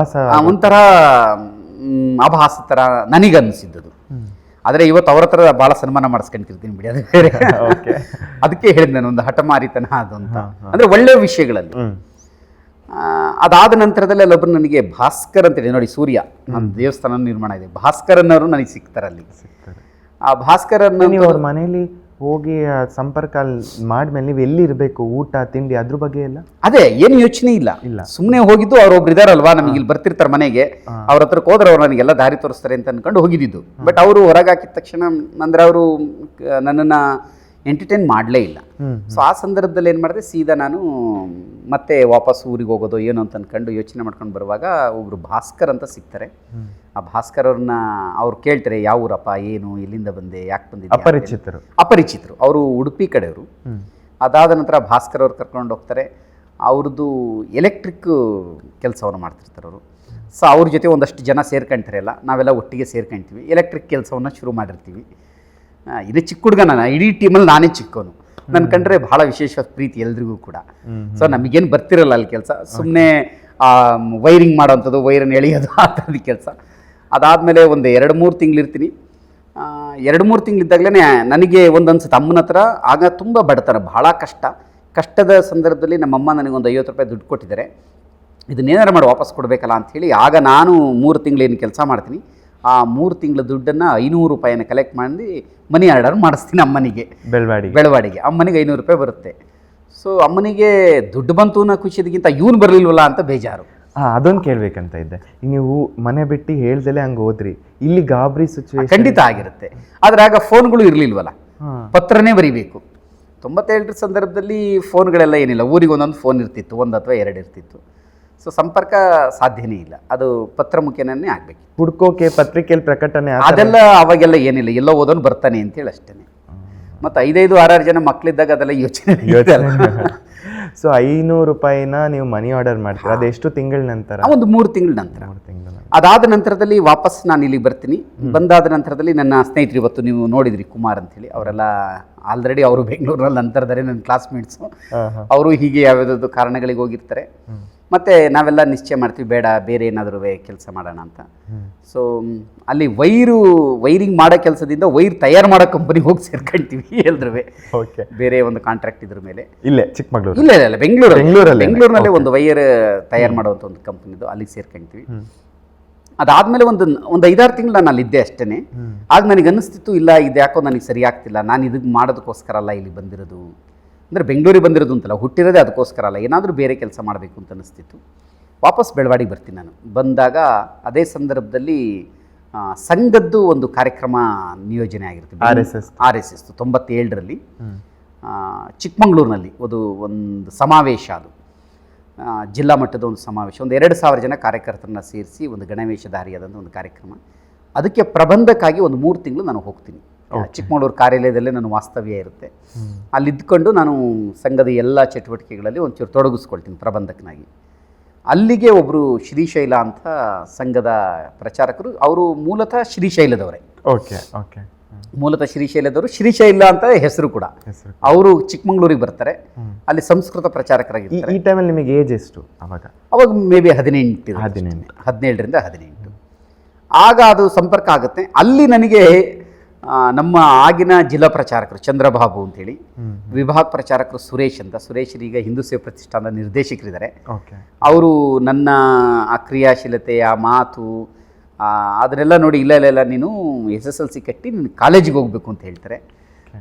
ಒಂಥರ ಆಭಾಸ ಥರ ನನಗನ್ನಿಸಿದ್ದದು. ಆದರೆ ಇವತ್ತು ಅವ್ರ ಹತ್ರ ಭಾಳ ಸನ್ಮಾನ ಮಾಡಿಸ್ಕೊಂತಿರ್ತೀನಿ ಬಿಡಿ, ಅದು ಬೇರೆ. ಓಕೆ. ಅದಕ್ಕೆ ಹೇಳಿದ್ ನಾನು ಒಂದು ಹಠಮಾರಿತನ ಅದು ಅಂತ, ಅಂದರೆ ಒಳ್ಳೆಯ ವಿಷಯಗಳಲ್ಲಿ. ಅದಾದ ನಂತರದಲ್ಲಿ ಅಲ್ಲೊಬ್ಬರು ನನಗೆ ಭಾಸ್ಕರ್ ಅಂತೇಳಿ, ನೋಡಿ ಸೂರ್ಯ ನಮ್ಮ ದೇವಸ್ಥಾನ ನಿರ್ಮಾಣ ಇದೆ, ಭಾಸ್ಕರನ್ನವರು ನನಗೆ ಸಿಗ್ತಾರೆ ಅಲ್ಲಿ. ಆ ಭಾಸ್ಕರನ್ನ ನೀವು ಅವ್ರ ಮನೇಲಿ ಹೋಗಿ ಸಂಪರ್ಕ ಮಾಡ್ಮೇಲೆ ನೀವು ಎಲ್ಲಿ ಇರಬೇಕು, ಊಟ ತಿಂಡಿ ಅದ್ರ ಬಗ್ಗೆ ಎಲ್ಲ ಅದೇ ಏನು ಯೋಚನೆ ಇಲ್ಲ, ಸುಮ್ಮನೆ ಹೋಗಿದ್ದು. ಅವ್ರೊಬ್ರು ಇದಾರಲ್ವಾ ನಮಗೆ ಇಲ್ಲಿ ಬರ್ತಿರ್ತಾರೆ ಮನೆಗೆ, ಅವ್ರ ಹತ್ರಕ್ಕೆ ಹೋದ್ರೆ ಅವ್ರು ನನಗೆಲ್ಲ ದಾರಿ ತೋರಿಸ್ತಾರೆ ಅಂತ ಅನ್ಕೊಂಡು ಹೋಗಿದ್ದು. ಬಟ್ ಅವರು ಹೊರಗೆ ಹಾಕಿದ ತಕ್ಷಣ ಅಂದರೆ ಅವರು ನನ್ನನ್ನು ಎಂಟರ್ಟೈನ್ ಮಾಡಲೇ ಇಲ್ಲ. ಸೊ ಆ ಸಂದರ್ಭದಲ್ಲಿ ಏನು ಮಾಡಿದೆ, ಸೀದಾ ನಾನು ಮತ್ತೆ ವಾಪಸ್ ಊರಿಗೆ ಹೋಗೋದು ಏನು ಅಂತ ಅನ್ಕೊಂಡು ಯೋಚನೆ ಮಾಡ್ಕೊಂಡು ಬರುವಾಗ ಒಬ್ರು ಭಾಸ್ಕರ್ ಅಂತ ಸಿಗ್ತಾರೆ. ಆ ಭಾಸ್ಕರ್ ಅವ್ರನ್ನ ಅವ್ರು ಕೇಳ್ತಾರೆ, ಯಾವ ಊರಪ್ಪ, ಏನು, ಎಲ್ಲಿಂದ ಬಂದೆ, ಯಾಕೆ ಬಂದಿದ್ದೆ. ಅಪರಿಚಿತರು, ಅವರು ಉಡುಪಿ ಕಡೆಯವರು. ಅದಾದ ನಂತರ ಭಾಸ್ಕರ್ ಅವ್ರು ಕರ್ಕೊಂಡು ಹೋಗ್ತಾರೆ. ಅವ್ರದ್ದು ಎಲೆಕ್ಟ್ರಿಕ್ ಕೆಲಸವನ್ನು ಮಾಡ್ತಿರ್ತಾರೆ ಅವರು. ಸೊ ಅವ್ರ ಜೊತೆ ಒಂದಷ್ಟು ಜನ ಸೇರ್ಕೊಂತಾರೆ, ಎಲ್ಲ ನಾವೆಲ್ಲ ಒಟ್ಟಿಗೆ ಸೇರ್ಕೊಂತೀವಿ, ಎಲೆಕ್ಟ್ರಿಕ್ ಕೆಲಸವನ್ನು ಶುರು ಮಾಡಿರ್ತೀವಿ. ಇದು ಚಿಕ್ಕ ಹುಡುಗ, ನಾನು ಇಡೀ ಟೀಮಲ್ಲಿ ನಾನೇ ಚಿಕ್ಕವನು. ನನ್ನ ಕಂಡ್ರೆ ಭಾಳ ವಿಶೇಷವಾದ ಪ್ರೀತಿ ಎಲ್ರಿಗೂ ಕೂಡ. ಸೊ ನಮಗೇನು ಬರ್ತಿರಲ್ಲ ಅಲ್ಲಿ ಕೆಲಸ, ಸುಮ್ಮನೆ ವೈರಿಂಗ್ ಮಾಡೋವಂಥದ್ದು, ವೈರನ್ನು ಎಳೆಯೋದು, ಆ ಥರದ ಕೆಲಸ. ಅದಾದಮೇಲೆ ಒಂದು 2-3 ತಿಂಗಳಿರ್ತೀನಿ. 2-3 ತಿಂಗಳಿದ್ದಾಗಲೇ ನನಗೆ ಒಂದು ಅನ್ಸುತ್ತೆ, ಅಮ್ಮನ ಹತ್ರ ಆಗ ತುಂಬ ಬಡತನ, ಭಾಳ ಕಷ್ಟದ ಸಂದರ್ಭದಲ್ಲಿ ನಮ್ಮಮ್ಮ ನನಗೊಂದು 50 ರೂಪಾಯಿ ದುಡ್ಡು ಕೊಟ್ಟಿದ್ದಾರೆ, ಇದನ್ನೇನಾರು ಮಾಡಿ ವಾಪಸ್ ಕೊಡಬೇಕಲ್ಲ ಅಂಥೇಳಿ. ಆಗ ನಾನು 3 ತಿಂಗಳೇನು ಕೆಲಸ ಮಾಡ್ತೀನಿ, ಆ 3 ತಿಂಗಳ ದುಡ್ಡನ್ನು 500 ರೂಪಾಯಿನ ಕಲೆಕ್ಟ್ ಮಾಡಿ ಮನಿ ಆರ್ಡರ್ ಮಾಡಿಸ್ತೀನಿ ಅಮ್ಮನಿಗೆ, ಬೆಳವಾಡಿಗೆ. ಅಮ್ಮನಿಗೆ 500 ರೂಪಾಯಿ ಬರುತ್ತೆ. ಸೊ ಅಮ್ಮನಿಗೆ ದುಡ್ಡು ಬಂತು ಅನ್ನೋ ಖುಷಿದಕ್ಕಿಂತ ಇವನು ಬರಲಿಲ್ವಲ್ಲ ಅಂತ ಬೇಜಾರು. ಅದೊಂದು ಕೇಳಬೇಕಂತ ಇದ್ದೆ. ನೀವು ಮನೆ ಬಿಟ್ಟು ಹೇಳ್ದಲೇ ಹಂಗೆ ಹೋದ್ರಿ, ಇಲ್ಲಿ ಗಾಬರಿ ಸಿಚುವೇಶನ್ ಖಂಡಿತ ಆಗಿರುತ್ತೆ. ಆದರೆ ಆಗ ಫೋನ್ಗಳು ಇರಲಿಲ್ವಲ್ಲ, ಪತ್ರನೇ ಬರೀಬೇಕು. 97 ಸಂದರ್ಭದಲ್ಲಿ ಫೋನ್ಗಳೆಲ್ಲ ಏನಿಲ್ಲ, ಊರಿಗೆ ಒಂದೊಂದು ಫೋನ್ ಇರ್ತಿತ್ತು, 1 ಅಥವಾ 2 ಇರ್ತಿತ್ತು. ಸೊ ಸಂಪರ್ಕ ಸಾಧ್ಯನೇ ಇಲ್ಲ, ಅದು ಪತ್ರ ಮುಖೇನೇ ಆಗಬೇಕು. ಹುಡ್ಕೋಕೆ ಪತ್ರಿಕೆಯಲ್ಲಿ ಪ್ರಕಟಣೆ ಅದೆಲ್ಲ ಅವಾಗೆಲ್ಲ ಏನಿಲ್ಲ, ಎಲ್ಲೋ ಓದೋನು ಬರ್ತಾನೆ ಅಂತೇಳಿ ಅಷ್ಟೇ. ಮತ್ತು 5-6 ಜನ ಮಕ್ಕಳಿದ್ದಾಗ ಅದೆಲ್ಲ ಯೋಚನೆ. ಸೊ 500 ರೂಪಾಯಿನ ನೀವು ಮನಿ ಆರ್ಡರ್ ಮಾಡ್ತೀರಾ, ಅದೆಷ್ಟು ತಿಂಗಳ ನಂತರ? ಒಂದು 3 ತಿಂಗಳ ನಂತರ. ಅದಾದ ನಂತರದಲ್ಲಿ ವಾಪಸ್ ನಾನು ಇಲ್ಲಿಗೆ ಬರ್ತೀನಿ. ಬಂದಾದ ನಂತರದಲ್ಲಿ ನನ್ನ ಸ್ನೇಹಿತರು, ಇವತ್ತು ನೀವು ನೋಡಿದ್ರಿ ಕುಮಾರ್ ಅಂತೇಳಿ, ಅವರೆಲ್ಲ ಆಲ್ರೆಡಿ ಅವರು ಬೆಂಗಳೂರಲ್ಲಿ ನಂತರದಲ್ಲಿ ನನ್ನ ಕ್ಲಾಸ್ಮೇಟ್ಸು. ಅವರು ಹೀಗೆ ಯಾವುದಾದ್ರು ಕಾರಣಗಳಿಗೆ ಹೋಗಿರ್ತಾರೆ. ಮತ್ತು ನಾವೆಲ್ಲ ನಿಶ್ಚಯ ಮಾಡ್ತೀವಿ, ಬೇಡ ಬೇರೆ ಏನಾದರೂ ಕೆಲಸ ಮಾಡೋಣ ಅಂತ. ಸೊ ಅಲ್ಲಿ ವೈರಿಂಗ್ ಮಾಡೋ ಕೆಲಸದಿಂದ ವೈರ್ ತಯಾರು ಮಾಡೋ ಕಂಪನಿಗೆ ಹೋಗಿ ಸೇರ್ಕೊಳ್ತೀವಿ ಎಲ್ರೂ. ಬೇರೆ ಒಂದು ಕಾಂಟ್ರಾಕ್ಟ್ ಇದ್ರ ಮೇಲೆ ಇಲ್ಲೇ ಚಿಕ್ಕಮಗಳೂರು, ಇಲ್ಲ ಬೆಂಗಳೂರಿನಲ್ಲೇ ಒಂದು ವೈರ್ ತಯಾರು ಮಾಡುವಂಥ ಒಂದು ಕಂಪನಿದು, ಅಲ್ಲಿಗೆ ಸೇರ್ಕೊಳ್ತೀವಿ. ಅದಾದಮೇಲೆ ಒಂದು 5-6 ತಿಂಗಳು ನಾನು ಅಲ್ಲಿದ್ದೆ ಅಷ್ಟೇ. ಆಗ ನನಗೆ ಅನ್ನಿಸ್ತಿತ್ತು, ಇಲ್ಲ ಇದು ಯಾಕೋ ನನಗೆ ಸರಿ ಆಗ್ತಿಲ್ಲ, ನಾನು ಇದಕ್ಕೆ ಮಾಡೋದಕ್ಕೋಸ್ಕರ ಅಲ್ಲ ಇಲ್ಲಿ ಬಂದಿರೋದು, ಅಂದರೆ ಬೆಂಗಳೂರಿಗೆ ಬಂದಿರೋದು ಅಂತಲ್ಲ, ಹುಟ್ಟಿರೋದೇ ಅದಕ್ಕೋಸ್ಕರ ಅಲ್ಲ, ಏನಾದರೂ ಬೇರೆ ಕೆಲಸ ಮಾಡಬೇಕು ಅಂತ ಅನ್ನಿಸ್ತಿತ್ತು. ವಾಪಸ್ ಬೆಳವಾಡಿಗೆ ಬರ್ತೀನಿ ನಾನು. ಬಂದಾಗ ಅದೇ ಸಂದರ್ಭದಲ್ಲಿ ಸಂಘದ್ದು ಒಂದು ಕಾರ್ಯಕ್ರಮ ನಿಯೋಜನೆ ಆಗಿರುತ್ತೆ, RSS 97ರಲ್ಲಿ ಚಿಕ್ಕಮಗಳೂರಿನಲ್ಲಿ ಒಂದು ಸಮಾವೇಶ. ಅದು ಜಿಲ್ಲಾ ಮಟ್ಟದ ಒಂದು ಸಮಾವೇಶ, ಒಂದು 2,000 ಜನ ಕಾರ್ಯಕರ್ತರನ್ನ ಸೇರಿಸಿ ಒಂದು ಗಣವೇಶಧಾರಿಯಾದಂಥ ಒಂದು ಕಾರ್ಯಕ್ರಮ. ಅದಕ್ಕೆ ಪ್ರಬಂಧಕ್ಕಾಗಿ ಒಂದು 3 ತಿಂಗಳು ನಾನು ಹೋಗ್ತೀನಿ. ಚಿಕ್ಕಮಗಳೂರು ಕಾರ್ಯಾಲಯದಲ್ಲೇ ನನ್ನ ವಾಸ್ತವ್ಯ ಇರುತ್ತೆ. ಅಲ್ಲಿದ್ದುಕೊಂಡು ನಾನು ಸಂಘದ ಎಲ್ಲ ಚಟುವಟಿಕೆಗಳಲ್ಲಿ ಒಂಚೂರು ತೊಡಗಿಸ್ಕೊಳ್ತೀನಿ ಪ್ರಬಂಧಕನಾಗಿ. ಅಲ್ಲಿಗೆ ಒಬ್ಬರು ಶ್ರೀಶೈಲ ಅಂತ ಸಂಘದ ಪ್ರಚಾರಕರು, ಅವರು ಮೂಲತಃ ಶ್ರೀಶೈಲದವರೇ. ಮೂಲತಃ ಶ್ರೀಶೈಲದವರು, ಶ್ರೀಶೈಲ ಅಂತ ಹೆಸರು ಕೂಡ. ಅವರು ಚಿಕ್ಕಮಗಳೂರಿಗೆ ಬರ್ತಾರೆ, ಅಲ್ಲಿ ಸಂಸ್ಕೃತ ಪ್ರಚಾರಕರಾಗಿರ್ತಾರೆ. ಈ ಟೈಮಲ್ಲಿ ನಿಮಗೆ ಏಜ್ ಎಷ್ಟು? ಅವಾಗ ಮೇ ಬಿ 18, 17ರಿಂದ 18. ಆಗ ಅದು ಸಂಪರ್ಕ ಆಗುತ್ತೆ. ಅಲ್ಲಿ ನನಗೆ ನಮ್ಮ ಆಗಿನ ಜಿಲ್ಲಾ ಪ್ರಚಾರಕರು ಚಂದ್ರಬಾಬು ಅಂತೇಳಿ, ವಿಭಾಗ ಪ್ರಚಾರಕರು ಸುರೇಶ್ ಅಂತ, ಸುರೇಶ್ರೀಗ ಹಿಂದೂ ಸೇವಾ ಪ್ರತಿಷ್ಠಾನದ ನಿರ್ದೇಶಕರಿದ್ದಾರೆ. ಅವರು ನನ್ನ ಆ ಕ್ರಿಯಾಶೀಲತೆ, ಆ ಮಾತು, ಅದನ್ನೆಲ್ಲ ನೋಡಿ, ಇಲ್ಲ ನೀನು SSLC ಕಟ್ಟಿ ನೀನು ಕಾಲೇಜಿಗೆ ಹೋಗಬೇಕು ಅಂತ ಹೇಳ್ತಾರೆ.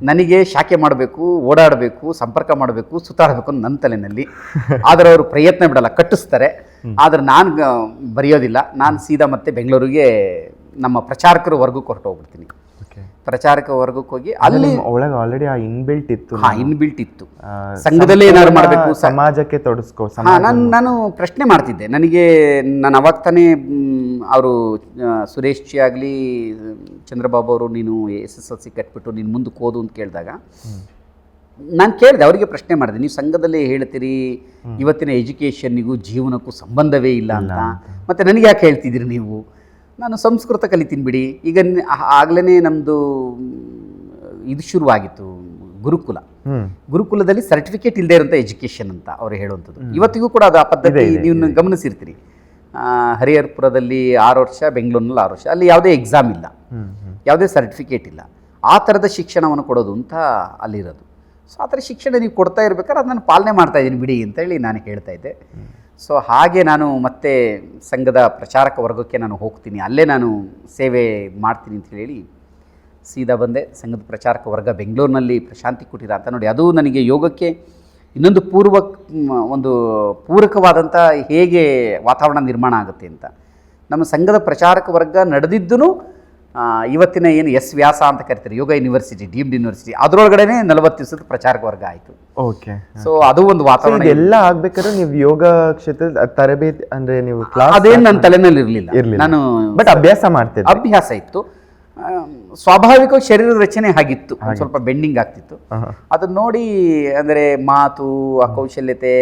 ನನಗೆ ಶಾಖೆ ಮಾಡಬೇಕು, ಓಡಾಡಬೇಕು, ಸಂಪರ್ಕ ಮಾಡಬೇಕು, ಸುತ್ತಾಡಬೇಕು ಅಂತ ನನ್ನ ತಲೆಯಲ್ಲಿ. ಆದರೆ ಅವರು ಪ್ರಯತ್ನ ಬಿಡಲ್ಲ, ಕಟ್ಟಿಸ್ತಾರೆ. ಆದರೆ ನಾನು ಬರೆಯೋದಿಲ್ಲ. ನಾನು ಸೀದಾ ಮತ್ತೆ ಬೆಂಗಳೂರಿಗೆ ನಮ್ಮ ಪ್ರಚಾರಕರ ವರ್ಗಕ್ಕೆ ಹೊರಟು ಹೋಗ್ಬಿಡ್ತೀನಿ. ಪ್ರಚಾರಕ ವರ್ಗಕ್ಕೆ ಹೋಗಿ ಅಲ್ಲಿ ಒಳಗೆ ಆಲ್ರೆಡಿ ಆ ಇನ್ಬಿಲ್ಟ್ ಇತ್ತು, ಸಂಘದಲ್ಲೇ ಏನಾದ್ರು ಮಾಡಬೇಕು, ಸಮಾಜಕ್ಕೆ ತೊಡಸ್ಕೋ. ನಾನು ಪ್ರಶ್ನೆ ಮಾಡ್ತಿದ್ದೆ. ನನಗೆ ನಾನು ಅವಾಗ ತಾನೇ ಅವರು ಸುರೇಶ್ ಜಿ ಆಗಲಿ ಚಂದ್ರಬಾಬು ಅವರು, ನೀನು SSLC ಕಟ್ಬಿಟ್ಟು ನೀನು ಮುಂದಕ್ಕೆ ಓದು ಅಂತ ಕೇಳಿದಾಗ ನಾನು ಕೇಳಿದೆ, ಅವರಿಗೆ ಪ್ರಶ್ನೆ ಮಾಡಿದೆ, ನೀವು ಸಂಘದಲ್ಲೇ ಹೇಳ್ತೀರಿ ಇವತ್ತಿನ ಎಜುಕೇಷನ್ನಿಗೂ ಜೀವನಕ್ಕೂ ಸಂಬಂಧವೇ ಇಲ್ಲ ಅಂತ, ಮತ್ತು ನನಗೆ ಯಾಕೆ ಹೇಳ್ತಿದ್ದೀರಿ ನೀವು? ನಾನು ಸಂಸ್ಕೃತ ಕಲಿತೀನಿ ಬಿಡಿ. ಈಗ ಆಗಲೇ ನಮ್ಮದು ಇದು ಶುರುವಾಗಿತ್ತು, ಗುರುಕುಲದಲ್ಲಿ ಸರ್ಟಿಫಿಕೇಟ್ ಇಲ್ಲದೆ ಇರೋಂಥ ಎಜುಕೇಷನ್ ಅಂತ ಅವರು ಹೇಳುವಂಥದ್ದು. ಇವತ್ತಿಗೂ ಕೂಡ ಅದು ಆ ಪದ್ಧತಿ ನೀವು ಗಮನಿಸಿರ್ತೀರಿ. ಹರಿಹರಪುರದಲ್ಲಿ 6 ವರ್ಷ, ಬೆಂಗಳೂರಿನಲ್ಲಿ 6 ವರ್ಷ. ಅಲ್ಲಿ ಯಾವುದೇ ಎಕ್ಸಾಮ್ ಇಲ್ಲ, ಯಾವುದೇ ಸರ್ಟಿಫಿಕೇಟ್ ಇಲ್ಲ. ಆ ಥರದ ಶಿಕ್ಷಣವನ್ನು ಕೊಡೋದು ಅಂತ ಅಲ್ಲಿರೋದು. ಸೊ ಆ ಥರ ಶಿಕ್ಷಣ ನೀವು ಕೊಡ್ತಾ ಇರ್ಬೇಕಾದ್ರೆ ಅದನ್ನು ಪಾಲನೆ ಮಾಡ್ತಾಯಿದ್ದೀನಿ ಬಿಡಿ ಅಂತೇಳಿ ನಾನು ಹೇಳ್ತಾ ಇದ್ದೆ. ಸೊ ಹಾಗೆ ನಾನು ಮತ್ತೆ ಸಂಘದ ಪ್ರಚಾರಕ ವರ್ಗಕ್ಕೆ ನಾನು ಹೋಗ್ತೀನಿ, ಅಲ್ಲೇ ನಾನು ಸೇವೆ ಮಾಡ್ತೀನಿ ಅಂತ ಹೇಳಿ ಸೀದಾ ಬಂದೆ. ಸಂಘದ ಪ್ರಚಾರಕ ವರ್ಗ ಬೆಂಗಳೂರಿನಲ್ಲಿ ಪ್ರಶಾಂತಿ ಕುಟೀರ ಅಂತ ನೋಡಿ, ಅದು ನನಗೆ ಯೋಗಕ್ಕೆ ಇನ್ನೊಂದು ಒಂದು ಪೂರಕವಾದಂಥ ಹೇಗೆ ವಾತಾವರಣ ನಿರ್ಮಾಣ ಆಗುತ್ತೆ ಅಂತ. ನಮ್ಮ ಸಂಘದ ಪ್ರಚಾರಕ ವರ್ಗ ನಡೆದಿದ್ದೂ ಇವತ್ತಿನ ಏನು ಎಸ್ ವ್ಯಾಸ ಅಂತ ಕರಿತಾರೆ, ಯೋಗ ಯೂನಿವರ್ಸಿಟಿ, ಡೀಮ್ಡ್ ಯೂನಿವರ್ಸಿಟಿ, ಅದರೊಳಗಡೆ 40 ದಿವಸದ ಪ್ರಚಾರಕ ವರ್ಗ ಆಯಿತು. ಓಕೆ. ಸೊ ಅದು ಒಂದು ವಾತಾವರಣ. ಎಲ್ಲ ಆಗ್ಬೇಕಾದ್ರೆ ನೀವು ಯೋಗ ಕ್ಷೇತ್ರದ ತರಬೇತಿ ಅಂದ್ರೆ ನೀವು ಕ್ಲಾಸ್ ಅದೇನು ನನ್ನ ತಲೆನಲ್ಲಿ ಇರಲಿಲ್ಲ. ನಾನು ಬಟ್ ಅಭ್ಯಾಸ ಮಾಡ್ತಿದ್ದೆ, ಅಭ್ಯಾಸ ಇತ್ತು. ಸ್ವಾಭಾವಿಕವಾಗಿ ಶರೀರದ ರಚನೆ ಆಗಿತ್ತು, ಸ್ವಲ್ಪ ಬೆಂಡಿಂಗ್ ಆಗ್ತಿತ್ತು. ಅದನ್ನ ನೋಡಿ ಅಂದರೆ ಮಾತು, ಆ ಕೌಶಲ್ಯತೆ,